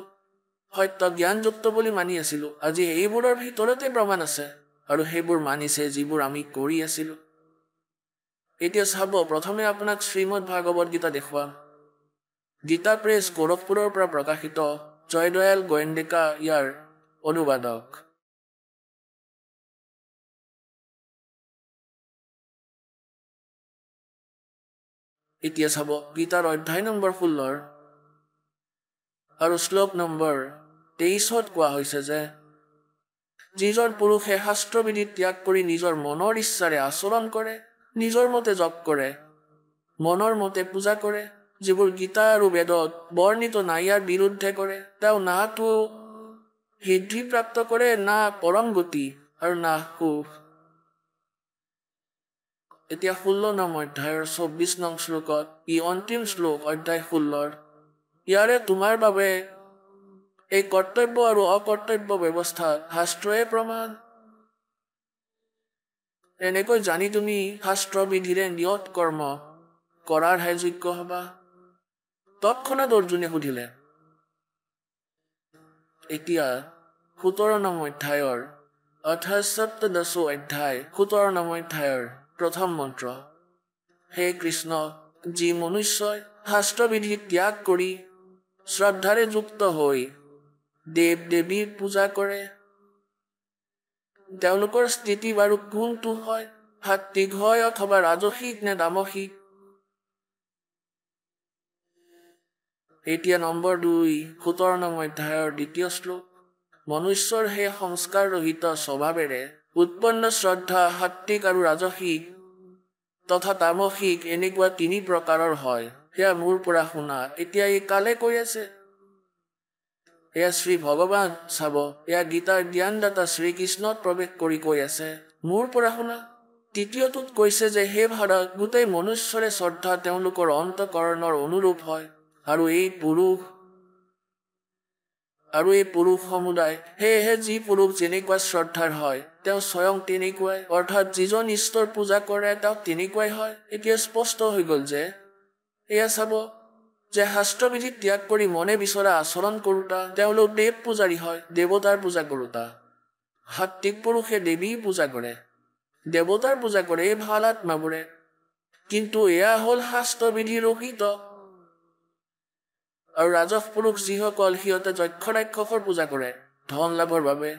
সত্য জ্ঞানযুক্ত বুলি মানি আছিলো, আজি এইবোৰৰ ভিতৰতে প্ৰমাণ আছে আৰু সেইবোৰ মানিছে যিবোৰ আমি কৰি আছিলো। এতিয়া চাব, প্ৰথমে আপোনাক শ্ৰীমদ ভাগৱত গীতা দেখুৱাম। গীতা প্ৰেছ গোৰখপুৰৰ পৰা প্ৰকাশিত, জয়দয়াল গোয়েন্দিকা ইয়াৰ অনুবাদক। এতিয়া চাব, গীতাৰ অধ্যায় নম্বৰ 16 আৰু শ্লোক নম্বৰ 23 কোৱা হৈছে যে যিজন পুৰুষে শাস্ত্ৰবিধি ত্যাগ কৰি নিজৰ মনৰ ইচ্ছাৰে আচৰণ কৰে, নিজৰ মতে জপ কৰে, মনৰ মতে পূজা কৰে, যিবোৰ গীতা আৰু বেদত বৰ্ণিত নাই ইয়াৰ বিৰুদ্ধে কৰে, তেওঁ নাতো সিদ্ধিপ্ৰাপ্ত কৰে, না পৰম গতি আৰু না সুখ। এতিয়া 16 নং অধ্যায়ৰ 24 নং শ্লোকত ই অন্তিম শ্লোক অধ্যায় 16 ইয়াৰে তোমাৰ বাবে এই কৰ্তব্য আৰু অকৰ্তব্য ব্যৱস্থা শাস্ত্ৰয়ে প্ৰমাণ এনেকৈ জানি তুমি শাস্ত্ৰ বিধিৰে নিয়ত কৰ্ম কৰাৰহে যোগ্য হবা তৎক্ষণাৎ অৰ্জুনে সুধিলে এতিয়া 17 নং অধ্যায়ৰ অৰ্থাৎ 17 অধ্যায় 17 নং অধ্যায়ৰ প্ৰথম মন্ত্ৰ হে কৃষ্ণ যি মনুষ্যই শাস্ত্ৰবিধি ত্যাগ কৰি শ্ৰদ্ধাৰে যুক্ত হৈ দেৱ দেৱীৰ পূজা কৰে তেওঁলোকৰ স্থিতি বাৰু কোনটো হয় সাত্বিক হয় অথবা ৰাজসিক নে তামসিক এতিয়া নম্বৰ 2 17 নং অধ্যায়ৰ দ্বিতীয় শ্লোক মনুষ্যৰ হে সংস্কাৰ ৰহিত স্বভাৱেৰে উৎপন্ন শ্ৰদ্ধা সাত্বিক আৰু ৰাজসিক তথা তামসিক এনেকুৱা 3 প্ৰকাৰৰ হয় সেয়া মোৰ পৰা শুনা এতিয়া এই কালে কৈ আছে এয়া শ্ৰী ভগৱান চাব এয়া গীতাৰ জ্ঞানদাতা শ্ৰীকৃষ্ণত প্ৰৱেশ কৰি কৈ আছে মোৰ পৰা শুনা তৃতীয়টোত কৈছে যে হে ভাৰত গোটেই মনুষ্যৰে শ্ৰদ্ধা তেওঁলোকৰ অন্তকৰণৰ অনুৰূপ হয় আৰু এই পুৰুষ সমুদায় সেয়েহে যি পুৰুষ যেনেকুৱা শ্ৰদ্ধাৰ হয় তেওঁ স্বয়ং তেনেকুৱাই অৰ্থাৎ যিজন ঈশ্বৰ পূজা কৰে তেওঁ তেনেকুৱাই হয় এতিয়া স্পষ্ট হৈ গ'ল যে এয়া চাব যে শাস্ত্ৰবিধি ত্যাগ কৰি মনে বিচৰা আচৰণ কৰোতা তেওঁলোক দেৱ পূজাৰী হয় দেৱতাৰ পূজা কৰোতা সাত্বিক পুৰুষে দেৱী পূজা কৰে দেৱতাৰ পূজা কৰে এই ভাল আত্মাবোৰে কিন্তু এয়া হ'ল শাস্ত্ৰবিধি ৰহিত আৰু ৰাজস পুৰুষ যিসকল সিহঁতে যক্ষ ৰাক্ষসৰ পূজা কৰে ধন লাভৰ বাবে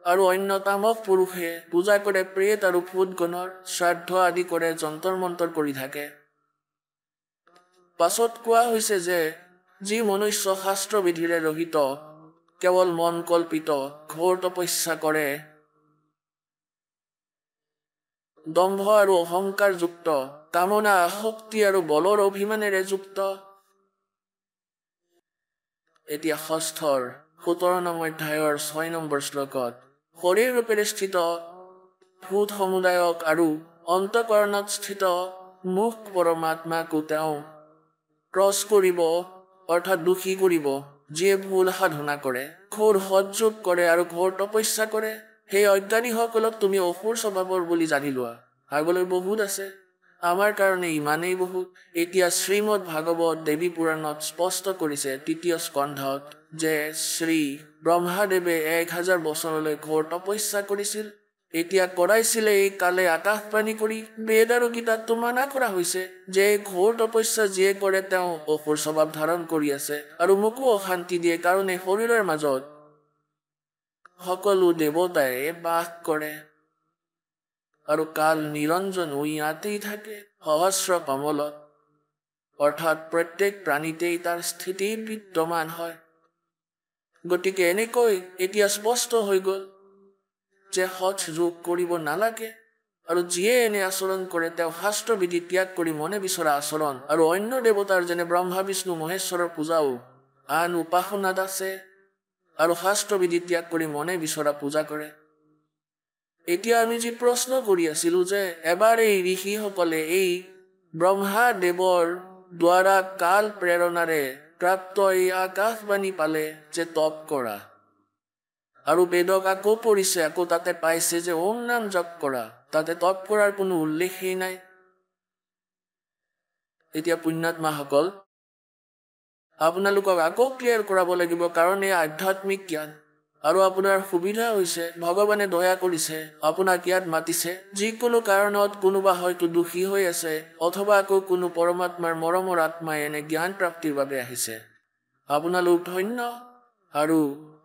আৰু অন্য তামস পুৰুষে পূজা কৰে প্ৰেত আৰু ভূতগণৰ শ্ৰাদ্ধ আদি কৰে যন্তৰ মন্তৰ কৰি থাকে পাছত কোৱা হৈছে যে যি মনুষ্য শাস্ত্ৰবিধিৰে ৰহিত কেৱল মন কল্পিত ঘোৰ তপস্যা কৰে দম্ভ আৰু অহংকাৰ যুক্ত কামনা শক্তি আৰু বলৰ অভিমানেৰে যুক্ত এতিয়া ষষ্ঠৰ 17 নং অধ্যায়ৰ 6 নম্বৰ শ্লোকত শৰীৰ ৰূপেৰে স্থিত ভূত সমুদায়ক আৰু অন্তকৰণত স্থিত মুখ পৰমাত্মাকো তেওঁ ক্ৰছ কৰিব অৰ্থাৎ দোষী কৰিব যিয়ে ভুল সাধনা কৰে ঘোৰ সৎযোগ কৰে আৰু ঘোৰ তপস্যা কৰে সেই অজ্ঞানীসকলক তুমি অসুৰ স্বভাৱৰ বুলি জানি লোৱা আগলৈ বহুত আছে আমাৰ কাৰণে ইমানেই বহুত এতিয়া শ্ৰীমদ ভাগৱত দেৱী পুৰাণত স্পষ্ট কৰিছে 3য় স্কন্ধত যে শ্ৰী ব্ৰহ্মাদেৱে 1000 বছৰলৈ ঘোৰ তপস্যা কৰিছিল এতিয়া কৰাইছিলে এই কালে আকাশবাণী কৰি বেদ আৰু গীতাত মানা কৰা হৈছে যে ঘোৰ তপস্যা যিয়ে কৰে তেওঁ অসুৰ স্বভাৱ ধাৰণ কৰি আছে আৰু মোকো অশান্তি দিয়ে কাৰণ এই শৰীৰৰ মাজত সকলো দেৱতাই বাস কৰে আৰু কাল নিৰঞ্জন ইয়াতেই থাকে সহস্ৰ কমলত অৰ্থাৎ প্ৰত্যেক প্ৰাণীতেই তাৰ স্থিতি বিদ্যমান হয় গতিকে এনেকৈ এতিয়া স্পষ্ট হৈ গ'ল যে সৎ যোগ কৰিব নালাগে আৰু যিয়ে এনে আচৰণ কৰে তেওঁ শাস্ত্ৰবিধি ত্যাগ কৰি মনে বিচৰা আচৰণ আৰু অন্য দেৱতাৰ যেনে ব্ৰহ্মা বিষ্ণু মহেশ্বৰৰ পূজাও আন উপাসনাত আছে আৰু শাস্ত্ৰবিধি ত্যাগ কৰি মনে বিচৰা পূজা কৰে এতিয়া আমি যি প্ৰশ্ন কৰি আছিলো যে এবাৰ এই ঋষিসকলে এই ব্ৰহ্মা দেৱৰ দ্বাৰা কাল প্ৰেৰণাৰে প্ৰাপ্ত এই আকাশবাণী পালে যে তপ কৰা আৰু বেদক আকৌ পঢ়িছে আকৌ তাতে পাইছে যে ওম নাম জপ কৰা তাতে তপ কৰাৰ কোনো উল্লেখেই নাই এতিয়া পুণ্যাত্মাসকল আপোনালোকক আকৌ ক্লিয়াৰ কৰাব লাগিব কাৰণ এই আধ্যাত্মিক জ্ঞান আৰু আপোনাৰ সুবিধা হৈছে ভগৱানে দয়া কৰিছে আপোনাক ইয়াত মাতিছে যিকোনো কাৰণত কোনোবা হয়তো দুখী হৈ আছে অথবা আকৌ কোনো পৰমাত্মাৰ মৰমৰ আত্মাই এনে জ্ঞান প্ৰাপ্তিৰ বাবে আহিছে আপোনালোক ধন্য আৰু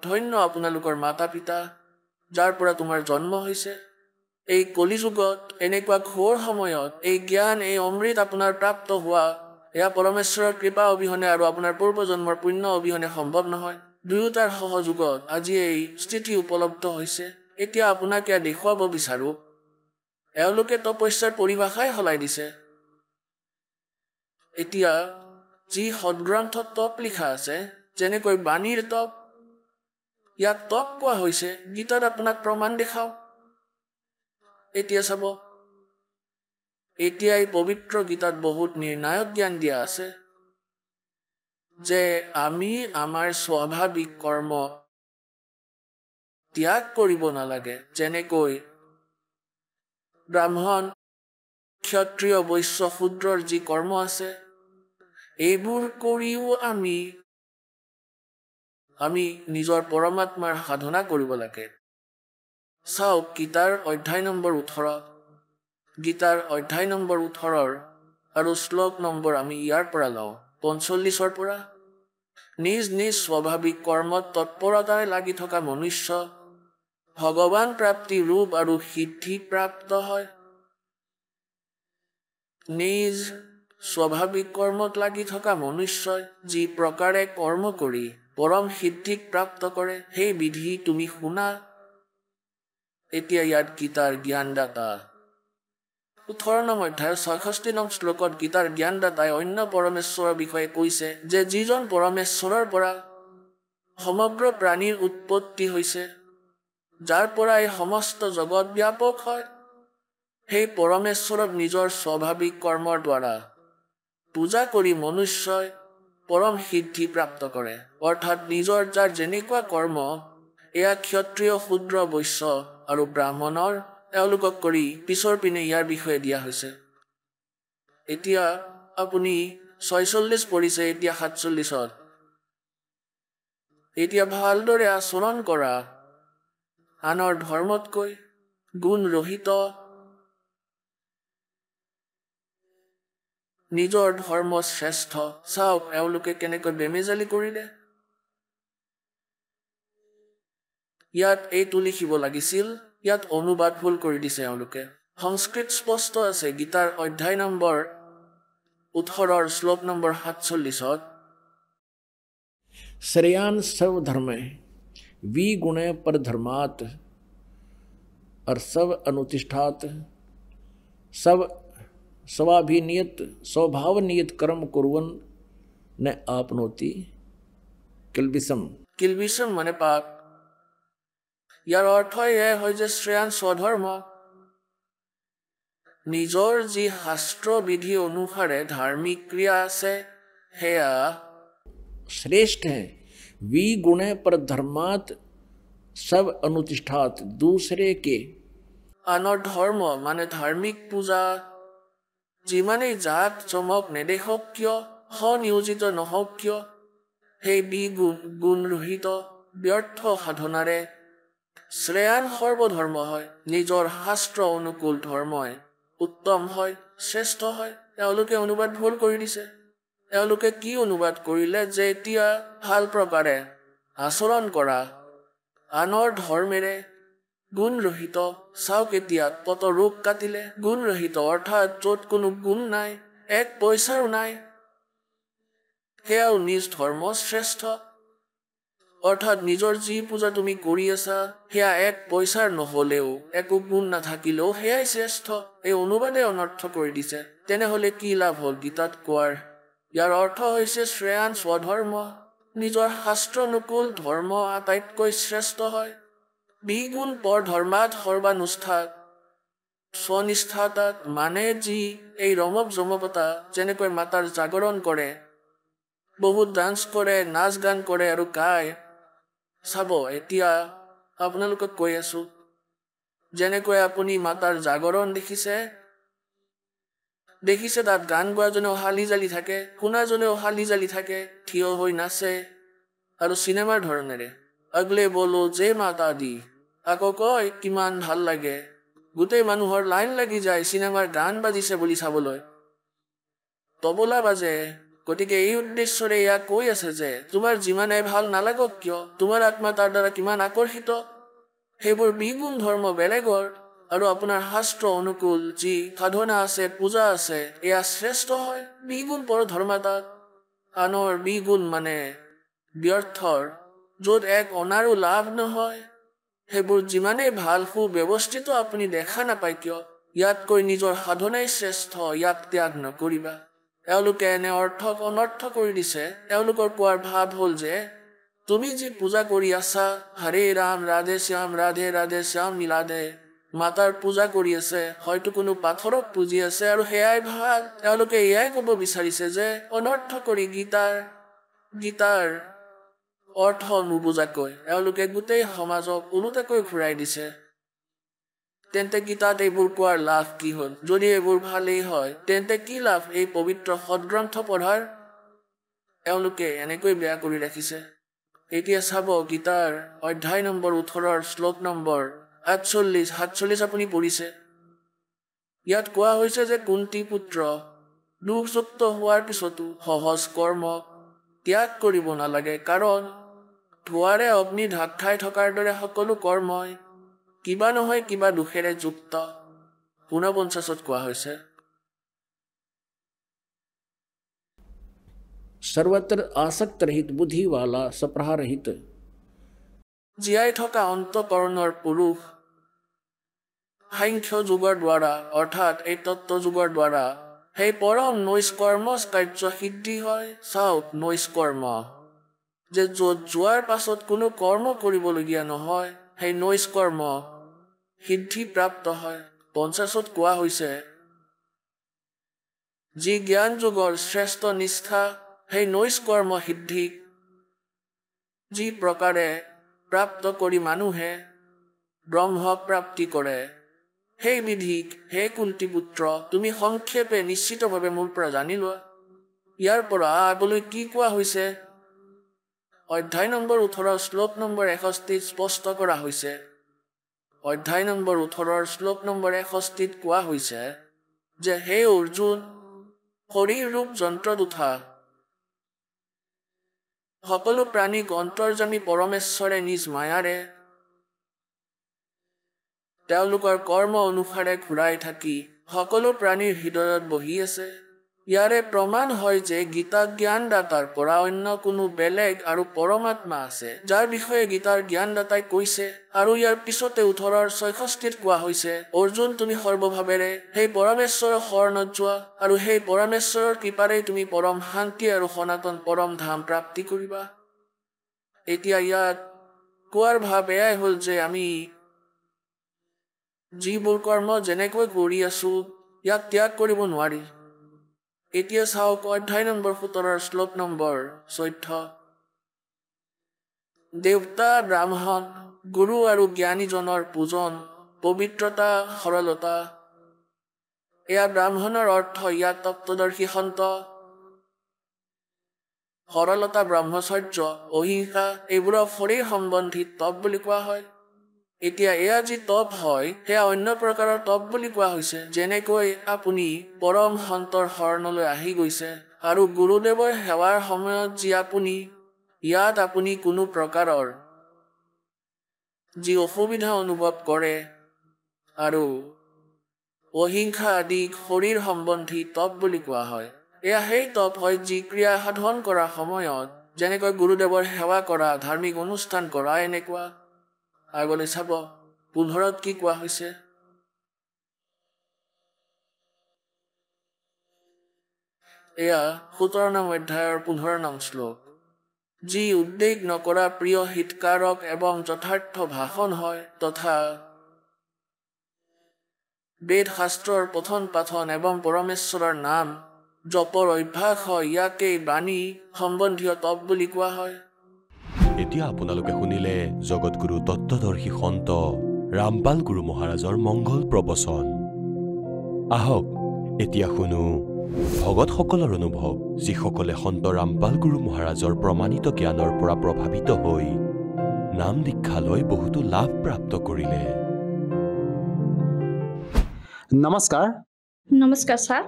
ধন্য আপোনালোকৰ মাতা পিতা যাৰ পৰা তোমাৰ জন্ম হৈছে এই কলিযুগত এনেকুৱা ঘোৰ সময়ত এই জ্ঞান এই অমৃত আপোনাৰ প্ৰাপ্ত হোৱা এয়া পৰমেশ্বৰৰ কৃপা অবিহনে আৰু আপোনাৰ পূৰ্বজন্মৰ পুণ্য অবিহনে সম্ভৱ নহয় দুয়োটাৰ সহযোগত আজি এই স্থিতি উপলব্ধ হৈছে এতিয়া আপোনাক এয়া দেখুৱাব বিচাৰো এওঁলোকে তপস্যাৰ পৰিভাষাই সলাই দিছে এতিয়া যি সদগ্ৰন্থত তপ লিখা আছে যেনেকৈ বাণীৰ তপ ইয়াক তপ কোৱা হৈছে গীতাত আপোনাক প্ৰমাণ দেখাও এতিয়া চাব এতিয়াই পবিত্ৰ গীতাত বহুত নিৰ্ণায়ক জ্ঞান দিয়া আছে যে আমি আমাৰ স্বাভাৱিক কৰ্ম ত্যাগ কৰিব নালাগে। যেনেকৈ ব্ৰাহ্মণ, ক্ষত্ৰিয়, বৈশ্য, শূদ্ৰৰ যি কৰ্ম আছে এইবোৰ কৰিও আমি নিজৰ পৰমাত্মাৰ সাধনা কৰিব লাগে। চাওক গীতাৰ অধ্যায় নম্বৰ 18, গীতাৰ অধ্যায় নম্বৰ 18 আৰু শ্লোক নম্বৰ আমি ইয়াৰ পৰা লওঁ 45 পৰা। নিজ নিজ স্বাভাৱিক কৰ্মত তৎপৰতাৰে লাগি থকা মনুষ্য ভগৱান প্ৰাপ্তি ৰূপ আৰু সিদ্ধি প্ৰাপ্ত হয়। নিজ স্বাভাৱিক কৰ্মত লাগি থকা মনুষ্যই যি প্ৰকাৰে কৰ্ম কৰি পৰম সিদ্ধিক প্ৰাপ্ত কৰে সেই বিধি তুমি শুনা। এতিয়া ইয়াত গীতাৰ জ্ঞানদাতা 18 নং অধ্যায়ৰ 66 নং শ্লোকত গীতাৰ জ্ঞানদাতাই অন্য পৰমেশ্বৰৰ বিষয়ে কৈছে যে যিজন পৰমেশ্বৰৰ পৰা সমগ্ৰ প্ৰাণীৰ উৎপত্তি হৈছে, যাৰ পৰা এই সমস্ত জগত ব্যাপক হয়, সেই পৰমেশ্বৰক নিজৰ স্বাভাৱিক কৰ্মৰ দ্বাৰা পূজা কৰি মনুষ্যই পৰম সিদ্ধি প্ৰাপ্ত কৰে। অৰ্থাৎ নিজৰ যাৰ যেনেকুৱা কৰ্ম এয়া ক্ষত্ৰিয়, শূদ্ৰ, বৈশ্য আৰু ব্ৰাহ্মণৰ তেওঁলোকক কৰি পিছৰ পিনে ইয়াৰ বিষয়ে দিয়া হৈছে। এতিয়া আপুনি 46 পঢ়িছে, এতিয়া 47। এতিয়া ভালদৰে আচৰণ কৰা, আনৰ ধৰ্মতকৈ গুণ ৰহিত, নিজৰ ধৰ্ম শ্ৰেষ্ঠ। চাওক এওঁলোকে কেনেকৈ বেমেজালি কৰিলে। ইয়াত এইটো লিখিব লাগিছিল, ইয়াত অনুবাদ ভুল কৰি দিছে এওঁলোকে। সংস্কৃত স্পষ্ট আছে গীতাৰ অধ্যায় নম্বৰ 18 শ্লোক নম্বৰ 47। श्रेयान सर्वधर्म विगुण पर धर्मात और सब अनुतिष्ठात सब स्वाभिनियत स्वभाव नियत कर्म कुर्वन न आपनोति किलबिसम। কিলবিষম মানে পাপ। ইয়াৰ অৰ্থ এয়াই হয় যে শ্ৰেয়ান স্বধৰ্ম, নিজৰ যি শাস্ত্ৰ বিধি অনুসাৰে ধাৰ্মিক ক্ৰিয়া আছে সেয়া श्रेष्ठ है। विगुण पर धर्मात सब अनुतिष्ठात दूसरे के আনৰ ধৰ্ম মানে ধাৰ্মিক পূজা যিমানেই জাক জমক নেদেখক কিয়, সনিয়োজিত নহওক কিয়, সেই বিগুণ গুণৰহিত ব্যৰ্থ সাধনাৰে শ্ৰেয়ান সৰ্বধৰ্ম হয়। নিজৰ শাস্ত্ৰ অনুকূল ধৰ্মই উত্তম হয়, শ্ৰেষ্ঠ হয়। তেওঁলোকে অনুবাদ ভুল কৰি দিছে। তেওঁলোকে কি অনুবাদ কৰিলে যে এতিয়া ভাল প্ৰকাৰে আচৰণ কৰা, আনৰ ধৰ্মেৰে গুণৰহিত। চাওক এতিয়া কত ৰূপ কাটিলে। গুণৰহিত অৰ্থাৎ য'ত কোনো গুণ নাই, এক পইচাৰো নাই, সেয়াও নিজ ধৰ্ম শ্ৰেষ্ঠ। অৰ্থাৎ নিজৰ যি পূজা তুমি কৰি আছা সেয়া এক পইচাৰ নহলেও, একো গুণ নাথাকিলেও সেয়াই শ্ৰেষ্ঠ। এই অনুবাদে অনৰ্থ কৰি দিছে। তেনেহলে কি লাভ হ'ল গীতাত কোৱাৰ? ইয়াৰ অৰ্থ হৈছে শ্ৰেয়ান স্বধৰ্ম, নিজৰ শাস্ত্ৰনুকূল ধৰ্ম আটাইতকৈ শ্ৰেষ্ঠ হয়। বিগুণ পৰ ধৰ্মাত সৰ্বানুষ্ঠাত স্বনিষ্ঠাতাত মানে যি এই ৰমক জমকতা, যেনেকৈ মাতাৰ জাগৰণ কৰে, বহুত ডান্স কৰে, নাচ গান কৰে আৰু গায়। চাব এতিয়া আপোনালোকক কৈ আছো, যেনেকৈ আপুনি মাতাৰ জাগৰণ দেখিছে তাত গান গোৱাজনেও হালি জালি থাকে, শুনাজনেও হালি জালি থাকে, থিয় হৈ নাচে আৰু চিনেমাৰ ধৰণেৰে আগলে বলো যে মাতা দি আকৌ কয় কিমান ভাল লাগে। গোটেই মানুহৰ লাইন লাগি যায় চিনেমাৰ গান বাজিছে বুলি চাবলৈ, তবলা বাজে। গতিকে এই উদ্দেশ্যৰে ইয়াক কৈ আছে যে তোমাৰ যিমানে ভাল নালাগক কিয়, তোমাৰ আত্মা তাৰ দ্বাৰা কিমান আকৰ্ষিত, সেইবোৰ বিগুণ ধৰ্ম বেলেগৰ, আৰু আপোনাৰ শাস্ত্ৰ অনুকূল যি সাধনা আছে, পূজা আছে, এয়া শ্ৰেষ্ঠ হয়। বিগুণ পৰ ধৰ্মাতাত আনৰ বিগুণ মানে ব্যৰ্থৰ, য'ত এক অনাৰো লাভ নহয়, সেইবোৰ যিমানেই ভাল সুব্যৱস্থিত আপুনি দেখা নাপায় কিয়, ইয়াতকৈ নিজৰ সাধনাই শ্ৰেষ্ঠ, ইয়াক ত্যাগ নকৰিবা। এওঁলোকে এনে অৰ্থক অনৰ্থ কৰি দিছে। এওঁলোকৰ কোৱাৰ ভাৱ হ'ল যে তুমি যি পূজা কৰি আছা, হৰে ৰাম ৰাধে শ্যাম ৰাধে ৰাধে শ্যাম মিলাধে, মাতাৰ পূজা কৰি আছে, হয়তো কোনো পাথৰক পুজি আছে, আৰু সেয়াই ভাল। তেওঁলোকে এয়াই ক'ব বিচাৰিছে যে অনৰ্থ কৰি গীতাৰ অৰ্থ নুবুজাকৈ তেওঁলোকে গোটেই সমাজক ওলোটাকৈ ঘূৰাই দিছে। তেন্তে গীতাত এইবোৰ কোৱাৰ লাভ কি হ'ল? যদি এইবোৰ ভালেই হয়, তেন্তে কি লাভ এই পবিত্ৰ সদগ্ৰন্থ পঢ়াৰ? তেওঁলোকে এনেকৈ বেয়া কৰি ৰাখিছে। এতিয়া চাব, গীতাৰ অধ্যায় নম্বৰ 18 শ্লোক নম্বৰ 48-47 আপুনি পঢ়িছে। ইয়াত কোৱা হৈছে যে কুন্তি পুত্ৰ দুখযুক্ত হোৱাৰ পিছতো সহজ কৰ্ম ত্যাগ কৰিব নালাগে, কাৰণ ধোঁৱাৰে অগ্নি ঢাক খাই থকাৰ দৰে সকলো কৰ্মই কিবা নহয় কিবা দুখেৰে যুক্ত। 49 কোৱা হৈছে, सर्वत्र आसक्त रहित बुद्धि वाला सप्रहा रहित। জীয়াই থকা অন্তকৰণৰ পুৰুষ সাংখ্য যুগৰ দ্বাৰা অৰ্থাৎ এই তত্ত্ব যুগৰ দ্বাৰা সেই পৰম নৈষ্কৰ্ম কাৰ্য সিদ্ধি হয়। চাওক, নৈষ্কৰ্ম যে য'ত যোৱাৰ পাছত কোনো কৰ্ম কৰিবলগীয়া নহয়, সেই নৈষ্কৰ্ম সিদ্ধি প্ৰাপ্ত হয়। 50 কোৱা হৈছে, যি জ্ঞান যুগৰ শ্ৰেষ্ঠ নিষ্ঠা সেই নৈষ্কৰ্ম সিদ্ধিক যি প্ৰকাৰে প্ৰাপ্ত কৰি মানুহে ব্ৰহ্ম প্ৰাপ্তি কৰে, সেই বিধিক হে কুন্তি পুত্ৰ তুমি সংক্ষেপে নিশ্চিতভাৱে মোৰ পৰা জানি লোৱা। ইয়াৰ পৰা আগলৈ কি কোৱা হৈছে? অধ্যায় নম্বৰ 18 শ্লোক নম্বৰ 61 স্পষ্ট কৰা হৈছে। অধ্যায় নম্বৰ 18 শ্লোক নম্বৰ 61 কোৱা হৈছে যে হে অৰ্জুন, শৰীৰ ৰূপ যন্ত্ৰত উঠা সকলো প্ৰাণীক অন্তৰ্যামী পৰমেশ্বৰে নিজ মায়াৰে তেওঁলোকৰ কৰ্ম অনুসাৰে ঘূৰাই থাকি সকলো প্ৰাণীৰ হৃদয়ত বহি আছে। ইয়াৰে প্ৰমাণ হয় যে গীতা জ্ঞানদাতাৰ পৰা অন্য কোনো বেলেগ আৰু পৰমাত্মা আছে, যাৰ বিষয়ে গীতাৰ জ্ঞানদাতাই কৈছে। আৰু ইয়াৰ পিছতে 18:66 কোৱা হৈছে, অৰ্জুন তুমি সৰ্বভাৱেৰে সেই পৰমেশ্বৰৰ শৰণত যোৱা, আৰু সেই পৰমেশ্বৰৰ কৃপাৰেই তুমি পৰম শান্তি আৰু সনাতন পৰম ধাম প্ৰাপ্তি কৰিবা। এতিয়া ইয়াত কোৱাৰ ভাৱ এয়াই হ'ল যে আমি যিবোৰ কৰ্ম যেনেকৈ কৰি আছো ইয়াক ত্যাগ কৰিব নোৱাৰি। এতিয়া চাওক, অধ্যায় নম্বৰ 17 শ্লোক নম্বৰ 14। দেৱতা, ব্ৰাহ্মণ, গুৰু আৰু জ্ঞানীজনৰ পূজন, পবিত্ৰতা, সৰলতা। এয়া ব্ৰাহ্মণৰ অৰ্থ, ইয়াত তত্ত্বদৰ্শী সন্ত। সৰলতা, ব্ৰহ্মচৰ্য, অহিংসা এইবোৰক শৰীৰ সম্বন্ধী তপ বুলি কোৱা হয়। এতিয়া এয়া যি তপ হয় সেয়া অন্য প্ৰকাৰৰ তপ বুলি কোৱা হৈছে। যেনেকৈ আপুনি পৰম সন্তৰ শৰণলৈ আহি গৈছে আৰু গুৰুদেৱৰ সেৱাৰ সময়ত যি ইয়াত আপুনি কোনো প্ৰকাৰৰ যি অসুবিধা অনুভৱ কৰে আৰু অহিংসা আদি শৰীৰ সম্বন্ধী তপ বুলি কোৱা হয়। এয়া সেই তপ হয় যি ক্ৰিয়া সাধন কৰাৰ সময়ত, যেনেকৈ গুৰুদেৱৰ সেৱা কৰা, ধাৰ্মিক অনুষ্ঠান কৰা, এনেকুৱা। আগলৈ চাব, 15 কি কোৱা হৈছে, এয়া 17 অধ্যায়ৰ 15 শ্লোক। যি উদ্বেগ নকৰা প্ৰিয় হিতকাৰক এবং যথাৰ্থ ভাষণ হয়, তথা বেদ শাস্ত্ৰৰ পঠন পাঠন এবং পৰমেশ্বৰৰ নাম জপৰ অভ্যাস হয়, ইয়াকেই বাণী সম্বন্ধীয় তপ বুলি কোৱা হয়। এতিয়া আপোনালোকে শুনিলে জগতগুৰু তত্ত্বদৰ্শী সন্ত ৰামপাল গুৰু মহাৰাজৰ মংগল প্ৰবচন। আহক এতিয়া শুনো ভগতসকলৰ অনুভৱ, যিসকলে সন্ত ৰামপাল গুৰু মহাৰাজৰ প্ৰমাণিত জ্ঞানৰ পৰা প্ৰভাৱিত হৈ নাম দীক্ষা লৈ বহুতো লাভ প্ৰাপ্ত কৰিলে। নমস্কাৰ। নমস্কাৰ ছাৰ।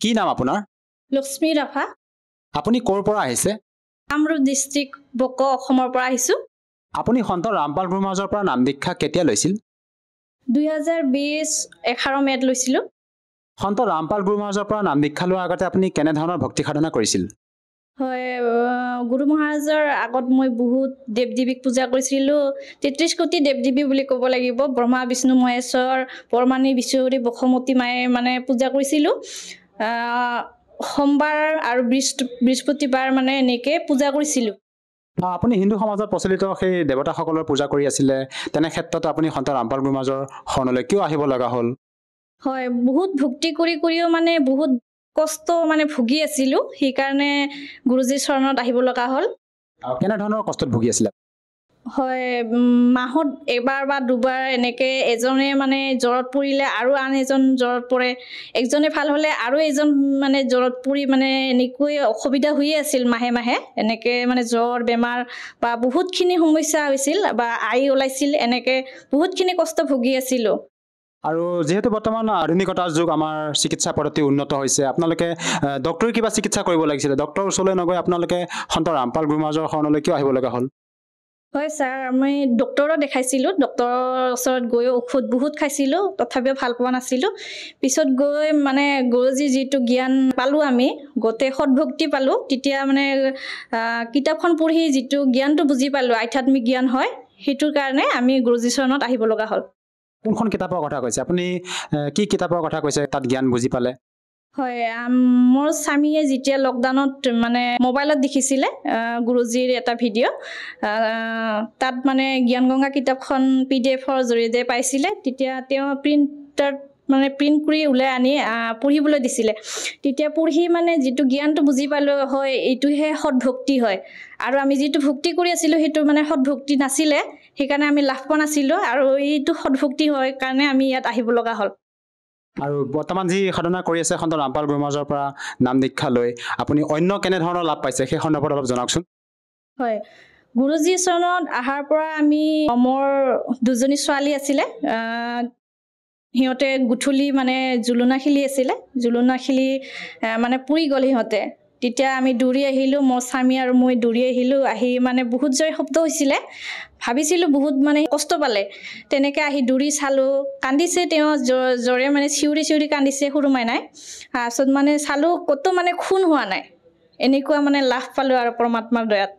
কি নাম আপোনাৰ? লক্ষ্মী ৰাভা। আপুনি ক'ৰ পৰা আহিছে? কামৰূপ ডিষ্ট্ৰিক্ট বক অসমৰ পৰা আহিছোঁ। আপুনি সন্ত ৰামপাল গুৰু মহাৰাজৰ পৰা নাম দীক্ষা কেতিয়া লৈছিল? 2020 11 মে'ত লৈছিলোঁ। সন্ত ৰামপাল গুৰু মহাৰাজৰ পৰা নাম দীক্ষা লোৱাৰ আগতে আপুনি কেনেধৰণৰ ভক্তি সাধনা কৰিছিল? হয়, গুৰু মহাৰাজৰ আগত মই বহুত দেৱ দেৱীক পূজা কৰিছিলোঁ। 33 কোটি দেৱ দেৱী বুলি ক'ব লাগিব। ব্ৰহ্মা, বিষ্ণু, মহেশ্বৰ, পৰমাণী, বিশ্বহৰি, বসুমতী মায়ে মানে পূজা কৰিছিলোঁ। সোমবাৰ আৰু বৃহস্পতিবাৰ মানে এনেকৈ পূজা কৰিছিলোঁ। আপুনি হিন্দু সমাজত প্ৰচলিত সেই দেৱতাসকলৰ পূজা কৰি আছিলে, তেনে ক্ষেত্ৰত আপুনি সন্ত ৰামপাল গুৰুমহাৰাজৰ শৰণলৈ কিয় আহিব লগা হ'ল? হয়, বহুত ভক্তি কৰিও মানে বহুত কষ্ট মানে ভুগি আছিলোঁ, সেইকাৰণে গুৰুজীৰ চৰণত আহিব লগা হ'ল। কেনেধৰণৰ কষ্টত ভুগি আছিলে? হয়, মাহত এবাৰ বা দুবাৰ এনেকৈ এজনে মানে জ্বৰত পৰিলে আৰু আন এজন জ্বৰত পৰে, একজনে ভাল হ'লে আৰু এজন মানে জ্বৰত পৰি মানে এনেকৈ অসুবিধা হৈয়ে আছিল মাহে মাহে। এনেকৈ মানে জ্বৰ বেমাৰ বা বহুতখিনি সমস্যা হৈছিল বা আই ওলাইছিল, এনেকৈ বহুতখিনি কষ্ট ভুগি আছিলোঁ। আৰু যিহেতু বৰ্তমান আধুনিকতাৰ যুগ, আমাৰ চিকিৎসা পদ্ধতি উন্নত হৈছে, আপোনালোকে ডক্টৰে কিবা চিকিৎসা কৰিব লাগিছিলে, ডক্টৰৰ ওচৰলৈ নগৈ আপোনালোকে সন্ত ৰামপাল গুৰুমহাৰাজৰ শৰণলৈ কিয় আহিব লগা হ'ল? হয় ছাৰ, আমি ডক্টৰক দেখাইছিলোঁ, ডক্টৰৰ ওচৰত গৈ ঔষধ বহুত খাইছিলোঁ, তথাপিও ভাল পোৱা নাছিলোঁ। পিছত গৈ মানে গুৰুজীৰ যিটো জ্ঞান পালোঁ, আমি গোটেই সৎভক্তি পালোঁ, তেতিয়া মানে কিতাপখন পঢ়ি যিটো জ্ঞানটো বুজি পালোঁ, আধ্যাত্মিক জ্ঞান হয়, সেইটোৰ কাৰণে আমি গুৰুজীৰ চৰণত আহিব লগা হ'ল। কোনখন কিতাপৰ কথা কৈছে আপুনি? কি কিতাপৰ কথা কৈছে তাত জ্ঞান বুজি পালে? হয়, মোৰ স্বামীয়ে যেতিয়া লকডাউনত মানে মোবাইলত দেখিছিলে গুৰুজীৰ এটা ভিডিঅ', তাত মানে জ্ঞান গংগা কিতাপখন PDF-ৰ জৰিয়তে পাইছিলে, তেতিয়া তেওঁ প্ৰিণ্ট কৰি ওলাই আনি পঢ়িবলৈ দিছিলে। তেতিয়া পঢ়ি মানে যিটো জ্ঞানটো বুজি পালোঁ, হয় এইটোহে সৎভক্তি হয়, আৰু আমি যিটো ভক্তি কৰি আছিলোঁ সেইটো মানে সৎভক্তি নাছিলে, সেইকাৰণে আমি লাভ পোৱা নাছিলোঁ, আৰু এইটো সৎভক্তি হয় কাৰণে আমি ইয়াত আহিব লগা হ'ল। আৰু বৰ্তমান যি সাধনা কৰি আছে সন্ত ৰামপাল গুৰুমহাৰাজৰ পৰা নাম দীক্ষা লৈ আপুনি অন্য কেনেধৰণৰ লাভ পাইছে সেই সন্দৰ্ভত অলপ জনাওকচোন। হয়, গুৰুজীৰ চৰণত অহাৰ পৰা আমি, মোৰ দুজনী ছোৱালী আছিলে, সিহঁতে গুঠলি মানে জুলনা খেলি আছিলে, জুলনা খেলি মানে পুৰি গ'ল সিহঁতে। তেতিয়া আমি দৌৰি আহিলোঁ, মোৰ স্বামী আৰু মই দৌৰি আহিলোঁ, আহি মানে বহুত জয় শব্দ হৈছিলে, ভাবিছিলোঁ বহুত মানে কষ্ট পালে, তেনেকৈ আহি দৌৰি চালোঁ, কান্দিছে তেওঁ, জ্বৰে মানে চিঞৰি চিঞৰি কান্দিছে সৰু মাইনাই। তাৰপিছত মানে চালোঁ ক'তো মানে খুন হোৱা নাই, এনেকুৱা মানে লাভ পালোঁ আৰু পৰমাত্মাৰ দয়াত।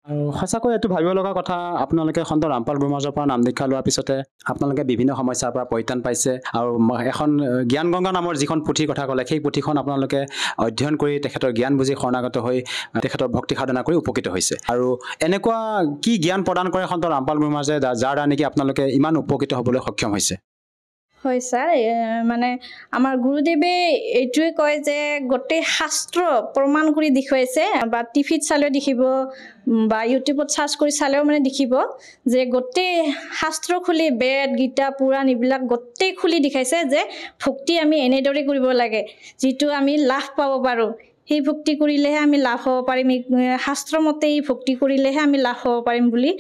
আৰু সঁচাকৈ এইটো ভাবিব লগা কথা, আপোনালোকে সন্ত ৰামপাল গুৰুমহাৰাজৰ পৰা নাম দীক্ষা লোৱাৰ পিছতে আপোনালোকে বিভিন্ন সমস্যাৰ পৰা পৰিত্ৰাণ পাইছে, আৰু এখন জ্ঞান গংগা নামৰ যিখন পুথিৰ কথা ক'লে, সেই পুথিখন আপোনালোকে অধ্যয়ন কৰি তেখেতৰ জ্ঞান বুজি শৰণাগত হৈ তেখেতৰ ভক্তি সাধনা কৰি উপকৃত হৈছে। আৰু এনেকুৱা কি জ্ঞান প্ৰদান কৰে সন্ত ৰামপাল গুৰুমহাৰাজে, যাৰ দ্বাৰা নেকি আপোনালোকে ইমান উপকৃত হ'বলৈ সক্ষম হৈছে? হয় ছাৰ, মানে আমাৰ গুৰুদেৱে এইটোৱে কয় যে গোটেই শাস্ত্ৰ প্ৰমাণ কৰি দেখুৱাইছে, বা টিভিত চালেও দেখিব বা ইউটিউবত চাৰ্চ কৰি চালেও মানে দেখিব যে গোটেই শাস্ত্ৰ খুলি বেদ গীতা পুৰাণ এইবিলাক গোটেই খুলি দেখাইছে যে ভক্তি আমি এনেদৰে কৰিব লাগে, যিটো আমি লাভ পাব পাৰোঁ, সেই ভক্তি কৰিলেহে আমি লাভ হ'ব পাৰিম, শাস্ত্ৰমতে এই ভক্তি কৰিলেহে আমি লাভ হ'ব পাৰিম বুলি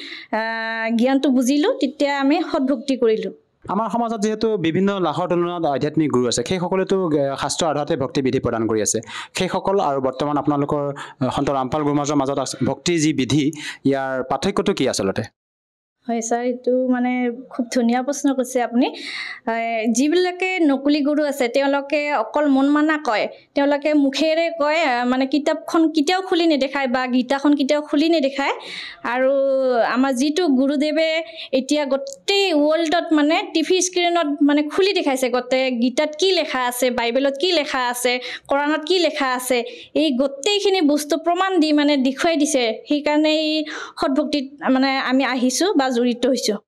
জ্ঞানটো বুজিলোঁ, তেতিয়া আমি সৎভক্তি কৰিলোঁ। আমাৰ সমাজত যিহেতু বিভিন্ন লাখৰ তুলনাত আধ্যাত্মিক গুৰু আছে, সেইসকলেতো শাস্ত্ৰ আধাৰতে ভক্তি বিধি প্ৰদান কৰি আছে, সেইসকল আৰু বৰ্তমান আপোনালোকৰ সন্ত ৰামপাল গুৰুমহাৰাজৰ মাজত ভক্তিৰ যি বিধি, ইয়াৰ পাৰ্থক্যটো কি আচলতে? হয় ছাৰ, এইটো মানে খুব ধুনীয়া প্ৰশ্ন কৰিছে আপুনি। যিবিলাকে নকলি গুৰু আছে, তেওঁলোকে অকল মন মানা কয়, তেওঁলোকে মুখেৰে কয়, মানে কিতাপখন কেতিয়াও খুলি নেদেখায় বা গীতাখন কেতিয়াও খুলি নেদেখায়। আৰু আমাৰ যিটো গুৰুদেৱে এতিয়া গোটেই ৱৰ্ল্ডত মানে টিভি স্ক্ৰীণত মানে খুলি দেখাইছে, গোটেই গীতাত কি লেখা আছে, বাইবেলত কি লেখা আছে, কোৰাণত কি লেখা আছে, এই গোটেইখিনি বস্তু প্ৰমাণ দি মানে দেখুৱাই দিছে, সেইকাৰণে এই সৎভক্তিত মানে আমি আহিছোঁ বা জড়িত হৈছোঁ।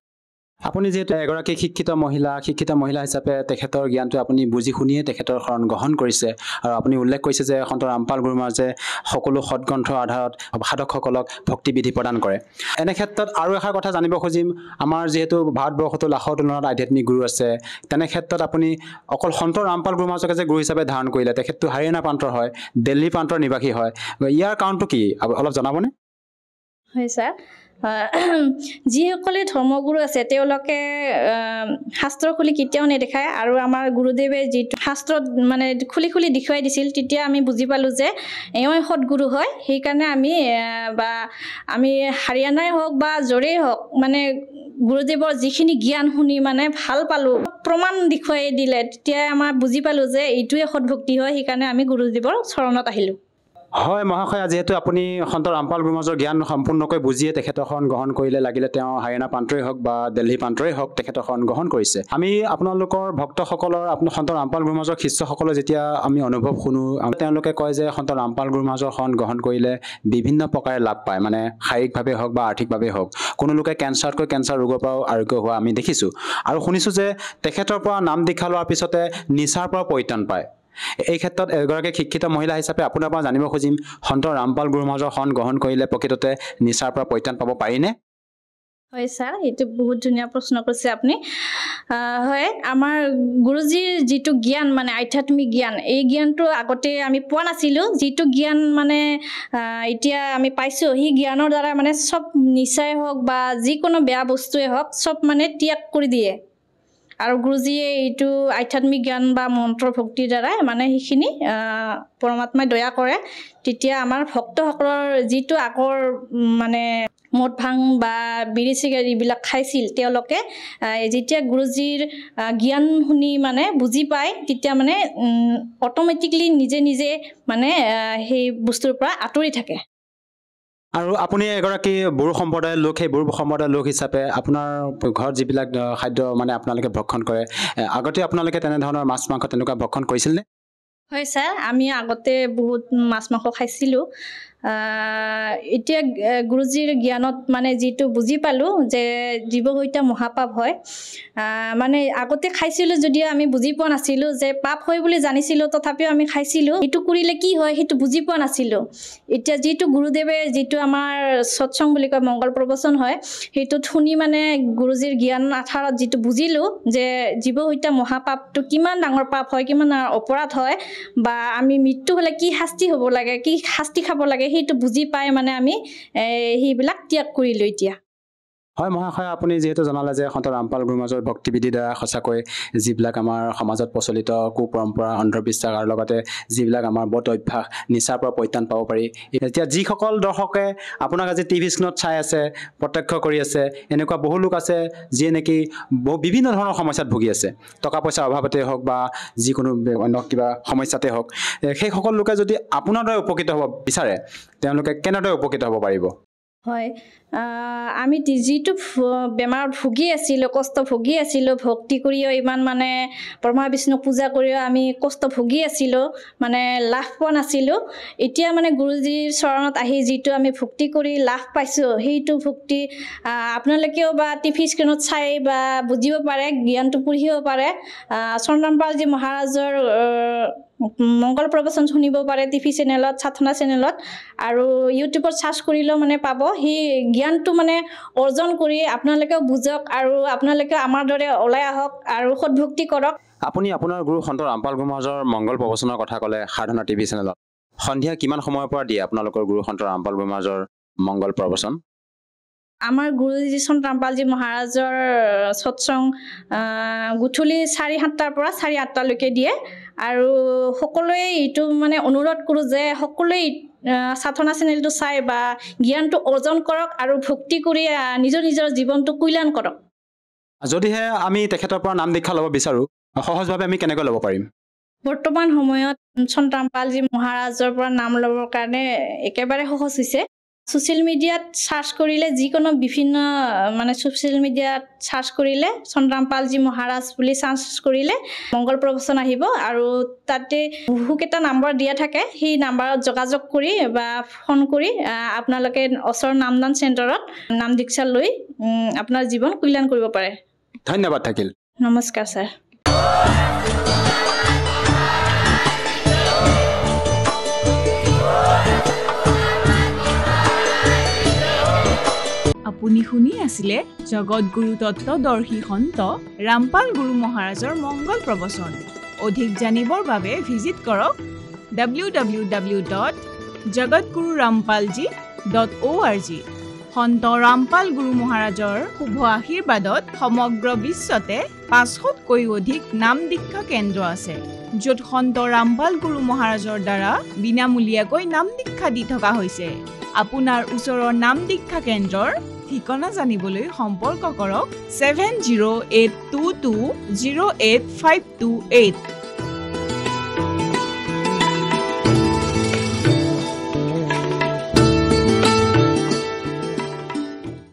আপুনি যিহেতু এগৰাকী শিক্ষিত মহিলা হিচাপে তেখেতৰ জ্ঞানটো আপুনি বুজি শুনিয়ে তেখেতৰ শৰণ গ্ৰহণ কৰিছে, আৰু আপুনি উল্লেখ কৰিছে যে সন্ত ৰামপাল গুৰুমহাৰাজে সকলো সৎগ্ৰন্থৰ আধাৰত সাধকসকলক ভক্তিবিধি প্ৰদান কৰে। এনে ক্ষেত্ৰত আৰু এষাৰ কথা জানিব খুজিম, আমাৰ যিহেতু ভাৰতবৰ্ষতো লাখৰ তুলনাত আধ্যাত্মিক গুৰু আছে, তেনে ক্ষেত্ৰত আপুনি অকল সন্ত ৰামপাল গুৰুমহাৰাজকে যে গুৰু হিচাপে ধাৰণ কৰিলে, তেখেতটো হাৰিয়ানা প্ৰান্তৰ হয়, দিল্লী প্ৰান্তৰ নিবাসী হয়, ইয়াৰ কাৰণটো কি অলপ জনাবনে? হয় ছাৰ, যিসকলে ধৰ্মগুৰু আছে তেওঁলোকে শাস্ত্ৰ খুলি কেতিয়াও নেদেখায়, আৰু আমাৰ গুৰুদেৱে যিটো শাস্ত্ৰত মানে খুলি খুলি দেখুৱাই দিছিল, তেতিয়া আমি বুজি পালোঁ যে এওঁই সৎগুৰু হয়। সেইকাৰণে আমি হাৰিয়ানাই হওক বা য'ৰেই হওক, মানে গুৰুদেৱৰ যিখিনি জ্ঞান শুনি মানে ভাল পালোঁ, প্ৰমাণ দেখুৱাই দিলে, তেতিয়া আমাৰ বুজি পালোঁ যে এইটোৱে সৎভক্তি হয়, সেইকাৰণে আমি গুৰুদেৱৰ চৰণত আহিলোঁ। হয় মহাশয়া, যিহেতু আপুনি সন্ত ৰামপাল গুৰুমাজৰ জ্ঞান সম্পূৰ্ণকৈ বুজিয়ে তেখেতৰ শৰণ গ্ৰহণ কৰিলে, লাগিলে তেওঁ হাৰিয়ানা প্ৰান্তৰেই হওক বা দিল্লী প্ৰান্তৰেই হওক তেখেতৰ শৰণ গ্ৰহণ কৰিছে। আমি আপোনালোকৰ ভক্তসকলৰ সন্ত ৰামপাল গুৰুমাজৰ শিষ্যসকলৰ যেতিয়া আমি অনুভৱ শুনো, তেওঁলোকে কয় যে সন্ত ৰামপাল গুৰুমাজৰ শৰণ গ্ৰহণ কৰিলে বিভিন্ন প্ৰকাৰে লাভ পায়, মানে শাৰীৰিকভাৱে হওক বা আৰ্থিকভাৱে হওক। কোনো লোকে কেঞ্চাৰতকৈ কেঞ্চাৰ ৰোগৰ পৰাও আৰোগ্য হোৱা আমি দেখিছোঁ, আৰু শুনিছোঁ যে তেখেতৰ পৰা নাম দীক্ষা লোৱাৰ পিছতে নিচাৰ পৰা পৰিত্ৰাণ পায়। এই ক্ষেত্ৰত এগৰাকী শিক্ষিত মহিলা হিচাপে আপোনাৰ পৰা জানিব খুজিম, সন্ত ৰামপাল গুৰুমাজৰ শৰণ গ্ৰহণ কৰিলে প্ৰকৃততে নিচাৰ পৰা পৰিত্ৰাণ পাব পাৰিনে? হয় ছাৰ, এইটো বহুত ধুনীয়া প্ৰশ্ন কৰিছে আপুনি। হয়, আমাৰ গুৰুজীৰ যিটো জ্ঞান মানে আধ্যাত্মিক জ্ঞান, এই জ্ঞানটো আগতে আমি পোৱা নাছিলোঁ। যিটো জ্ঞান মানে এতিয়া আমি পাইছোঁ, সেই জ্ঞানৰ দ্বাৰা মানে চব নিচাই হওক বা যিকোনো বেয়া বস্তুৱে হওক চব মানে ত্যাগ কৰি দিয়ে। আৰু গুৰুজীয়ে এইটো আধ্যাত্মিক জ্ঞান বা মন্ত্ৰ ভক্তিৰ দ্বাৰাই মানে সেইখিনি পৰমাত্মাই দয়া কৰে। তেতিয়া আমাৰ ভক্তসকলৰ যিটো আগৰ মানে মদ ভাং বা বিড়ি চিগাৰেট এইবিলাক খাইছিল, তেওঁলোকে যেতিয়া গুৰুজীৰ জ্ঞান শুনি মানে বুজি পায়, তেতিয়া মানে অট'মেটিকলি নিজে নিজে মানে সেই বস্তুৰ পৰা আঁতৰি থাকে। আৰু আপুনি এগৰাকী বড়ো সম্প্ৰদায়ৰ লোক, সেই বড়ো সম্প্ৰদায়ৰ লোক হিচাপে আপোনাৰ ঘৰত যিবিলাক খাদ্য মানে আপোনালোকে ভক্ষণ কৰে, আগতে আপোনালোকে তেনেধৰণৰ মাছ মাংস তেনেকুৱা ভক্ষণ কৰিছিলনে? হয় ছাৰ, আমি আগতে বহুত মাছ মাংস খাইছিলোঁ। এতিয়া গুৰুজীৰ জ্ঞানত মানে যিটো বুজি পালোঁ যে জীৱ হত্যা মহাপাপ হয়। মানে আগতে খাইছিলোঁ যদিও আমি বুজি পোৱা নাছিলোঁ যে পাপ হয় বুলি জানিছিলোঁ, তথাপিও আমি খাইছিলোঁ। এইটো কৰিলে কি হয় সেইটো বুজি পোৱা নাছিলোঁ। এতিয়া যিটো গুৰুদেৱে যিটো আমাৰ সৎসং বুলি কয় মংগল প্ৰবচন হয়, সেইটোত শুনি মানে গুৰুজীৰ জ্ঞান আধাৰত যিটো বুজিলোঁ যে জীৱ হত্যা মহাপাপটো কিমান ডাঙৰ পাপ হয়, কিমান ডাঙৰ অপৰাধ হয়, বা আমি মৃত্যু হ'লে কি শাস্তি হ'ব লাগে, কি শাস্তি খাব লাগে, সেইটো বুজি পাই মানে আমি সেইবিলাক ত্যাগ কৰিলোঁ এতিয়া। হয় মহাশয়, আপুনি যিহেতু জনালে যে সন্ত ৰামপাল গুৰুমাজৰ ভক্তিবিধিৰ দ্বাৰা সঁচাকৈ যিবিলাক আমাৰ সমাজত প্ৰচলিত কুপৰম্পৰা, অন্ধবিশ্বাস আৰু লগতে যিবিলাক আমাৰ বদ অভ্যাস, নিচাৰ পৰা পৰিত্ৰাণ পাব পাৰি। এতিয়া যিসকল দৰ্শকে আপোনাক আজি টিভি স্ক্ৰীণত চাই আছে, প্ৰত্যক্ষ কৰি আছে, এনেকুৱা বহু লোক আছে যিয়ে নেকি বিভিন্ন ধৰণৰ সমস্যাত ভুগি আছে, টকা পইচাৰ অভাৱতে হওক বা যিকোনো অন্য কিবা সমস্যাতে হওক। সেই সকলো লোকে যদি আপোনাৰ দৰে উপকৃত হ'ব বিচাৰে, তেওঁলোকে কেনেদৰে উপকৃত হ'ব পাৰিব? হয়, আমি যিটো বেমাৰত ভুগি আছিলোঁ, কষ্ট ভুগি আছিলোঁ, ভক্তি কৰিও ইমান মানে ব্ৰহ্মা বিষ্ণুক পূজা কৰিও আমি কষ্ট ভুগি আছিলোঁ, মানে লাভ পোৱা নাছিলোঁ। এতিয়া মানে গুৰুজীৰ চৰণত আহি যিটো আমি ভক্তি কৰি লাভ পাইছোঁ, সেইটো ভক্তি আপোনালোকেও বা টিভি স্ক্ৰীণত চাই বা বুজিব পাৰে, জ্ঞানটো পঢ়িব পাৰে। সন্ত ৰামপালজী মহাৰাজৰ মংগল প্ৰবচন শুনিব পাৰে টিভি চেনেলত, সাধনা চেনেলত, আৰু ইউটিউবত চাৰ্চ কৰিলেও মানে পাব। সেই জ্ঞানটো মানে অৰ্জন কৰি আপোনালোকেও বুজক আৰু আপোনালোকে আমাৰ দৰে ওলাই আহক আৰু সৎভক্তি কৰক। আপুনি আপোনাৰ গুৰু সন্ত ৰামপাল গুৰুমাজৰ মংগল প্ৰবচনৰ কথা ক'লে সাধনা টিভি চেনেলত। সন্ধিয়া কিমান সময়ৰ পৰা দিয়ে আপোনালোকৰ গুৰু সন্ত ৰামপাল গুৰুমাজৰ মংগল প্ৰবচন? আমাৰ গুৰুজী সন্ত ৰামপালজী মহাৰাজৰ সৎসং গধূলি 4-7টাৰ পৰা 8:30লৈকে দিয়ে। আৰু সকলোৱে এইটো মানে অনুৰোধ কৰোঁ যে সকলোৱে সাধনা চেনেলটো চাই বা জ্ঞানটো অৰ্জন কৰক আৰু ভক্তি কৰি নিজৰ নিজৰ জীৱনটো কল্যাণ কৰক। যদিহে আমি তেখেতৰ পৰা নাম দীক্ষা ল'ব বিচাৰোঁ, সহজভাৱে আমি কেনেকৈ ল'ব পাৰিম? বৰ্তমান সময়ত সন্ত ৰামপালজী মহাৰাজৰ পৰা নাম ল'বৰ কাৰণে একেবাৰে সহজ হৈছে। ছ'চিয়েল মিডিয়াত চাৰ্চ কৰিলে, যিকোনো বিভিন্ন মানে ছ'চিয়েল মিডিয়াত চাৰ্চ কৰিলে সন্ত ৰামপালজী মহাৰাজ বুলি চাৰ্চ কৰিলে মংগল প্ৰবচন আহিব, আৰু তাতে বহুকেইটা নাম্বাৰ দিয়া থাকে। সেই নাম্বাৰত যোগাযোগ কৰি বা ফোন কৰি আপোনালোকে ওচৰৰ নামদান চেণ্টাৰত নাম দীক্ষা লৈ আপোনাৰ জীৱন কল্যাণ কৰিব পাৰে। ধন্যবাদ থাকিল। নমস্কাৰ ছাৰ। আপুনি শুনি আছিলে জগতগুৰু তত্ত্বদৰ্শী সন্ত ৰামপাল গুৰু মহাৰাজৰ মংগল প্ৰবচন। অধিক জানিবৰ বাবে ভিজিট কৰক www.jagatgururampalji.org। সন্ত ৰামপাল গুৰু মহাৰাজৰ শুভ আশীৰ্বাদত সমগ্ৰ বিশ্বতে 500তকৈও অধিক নাম দীক্ষা কেন্দ্ৰ আছে, য'ত সন্ত ৰামপাল গুৰু মহাৰাজৰ দ্বাৰা বিনামূলীয়াকৈ নাম দীক্ষা দি থকা হৈছে। আপোনাৰ ওচৰৰ নাম দীক্ষা কেন্দ্ৰৰ ঠিকনা জানিবলৈ সম্পৰ্ক কৰক 7082208528।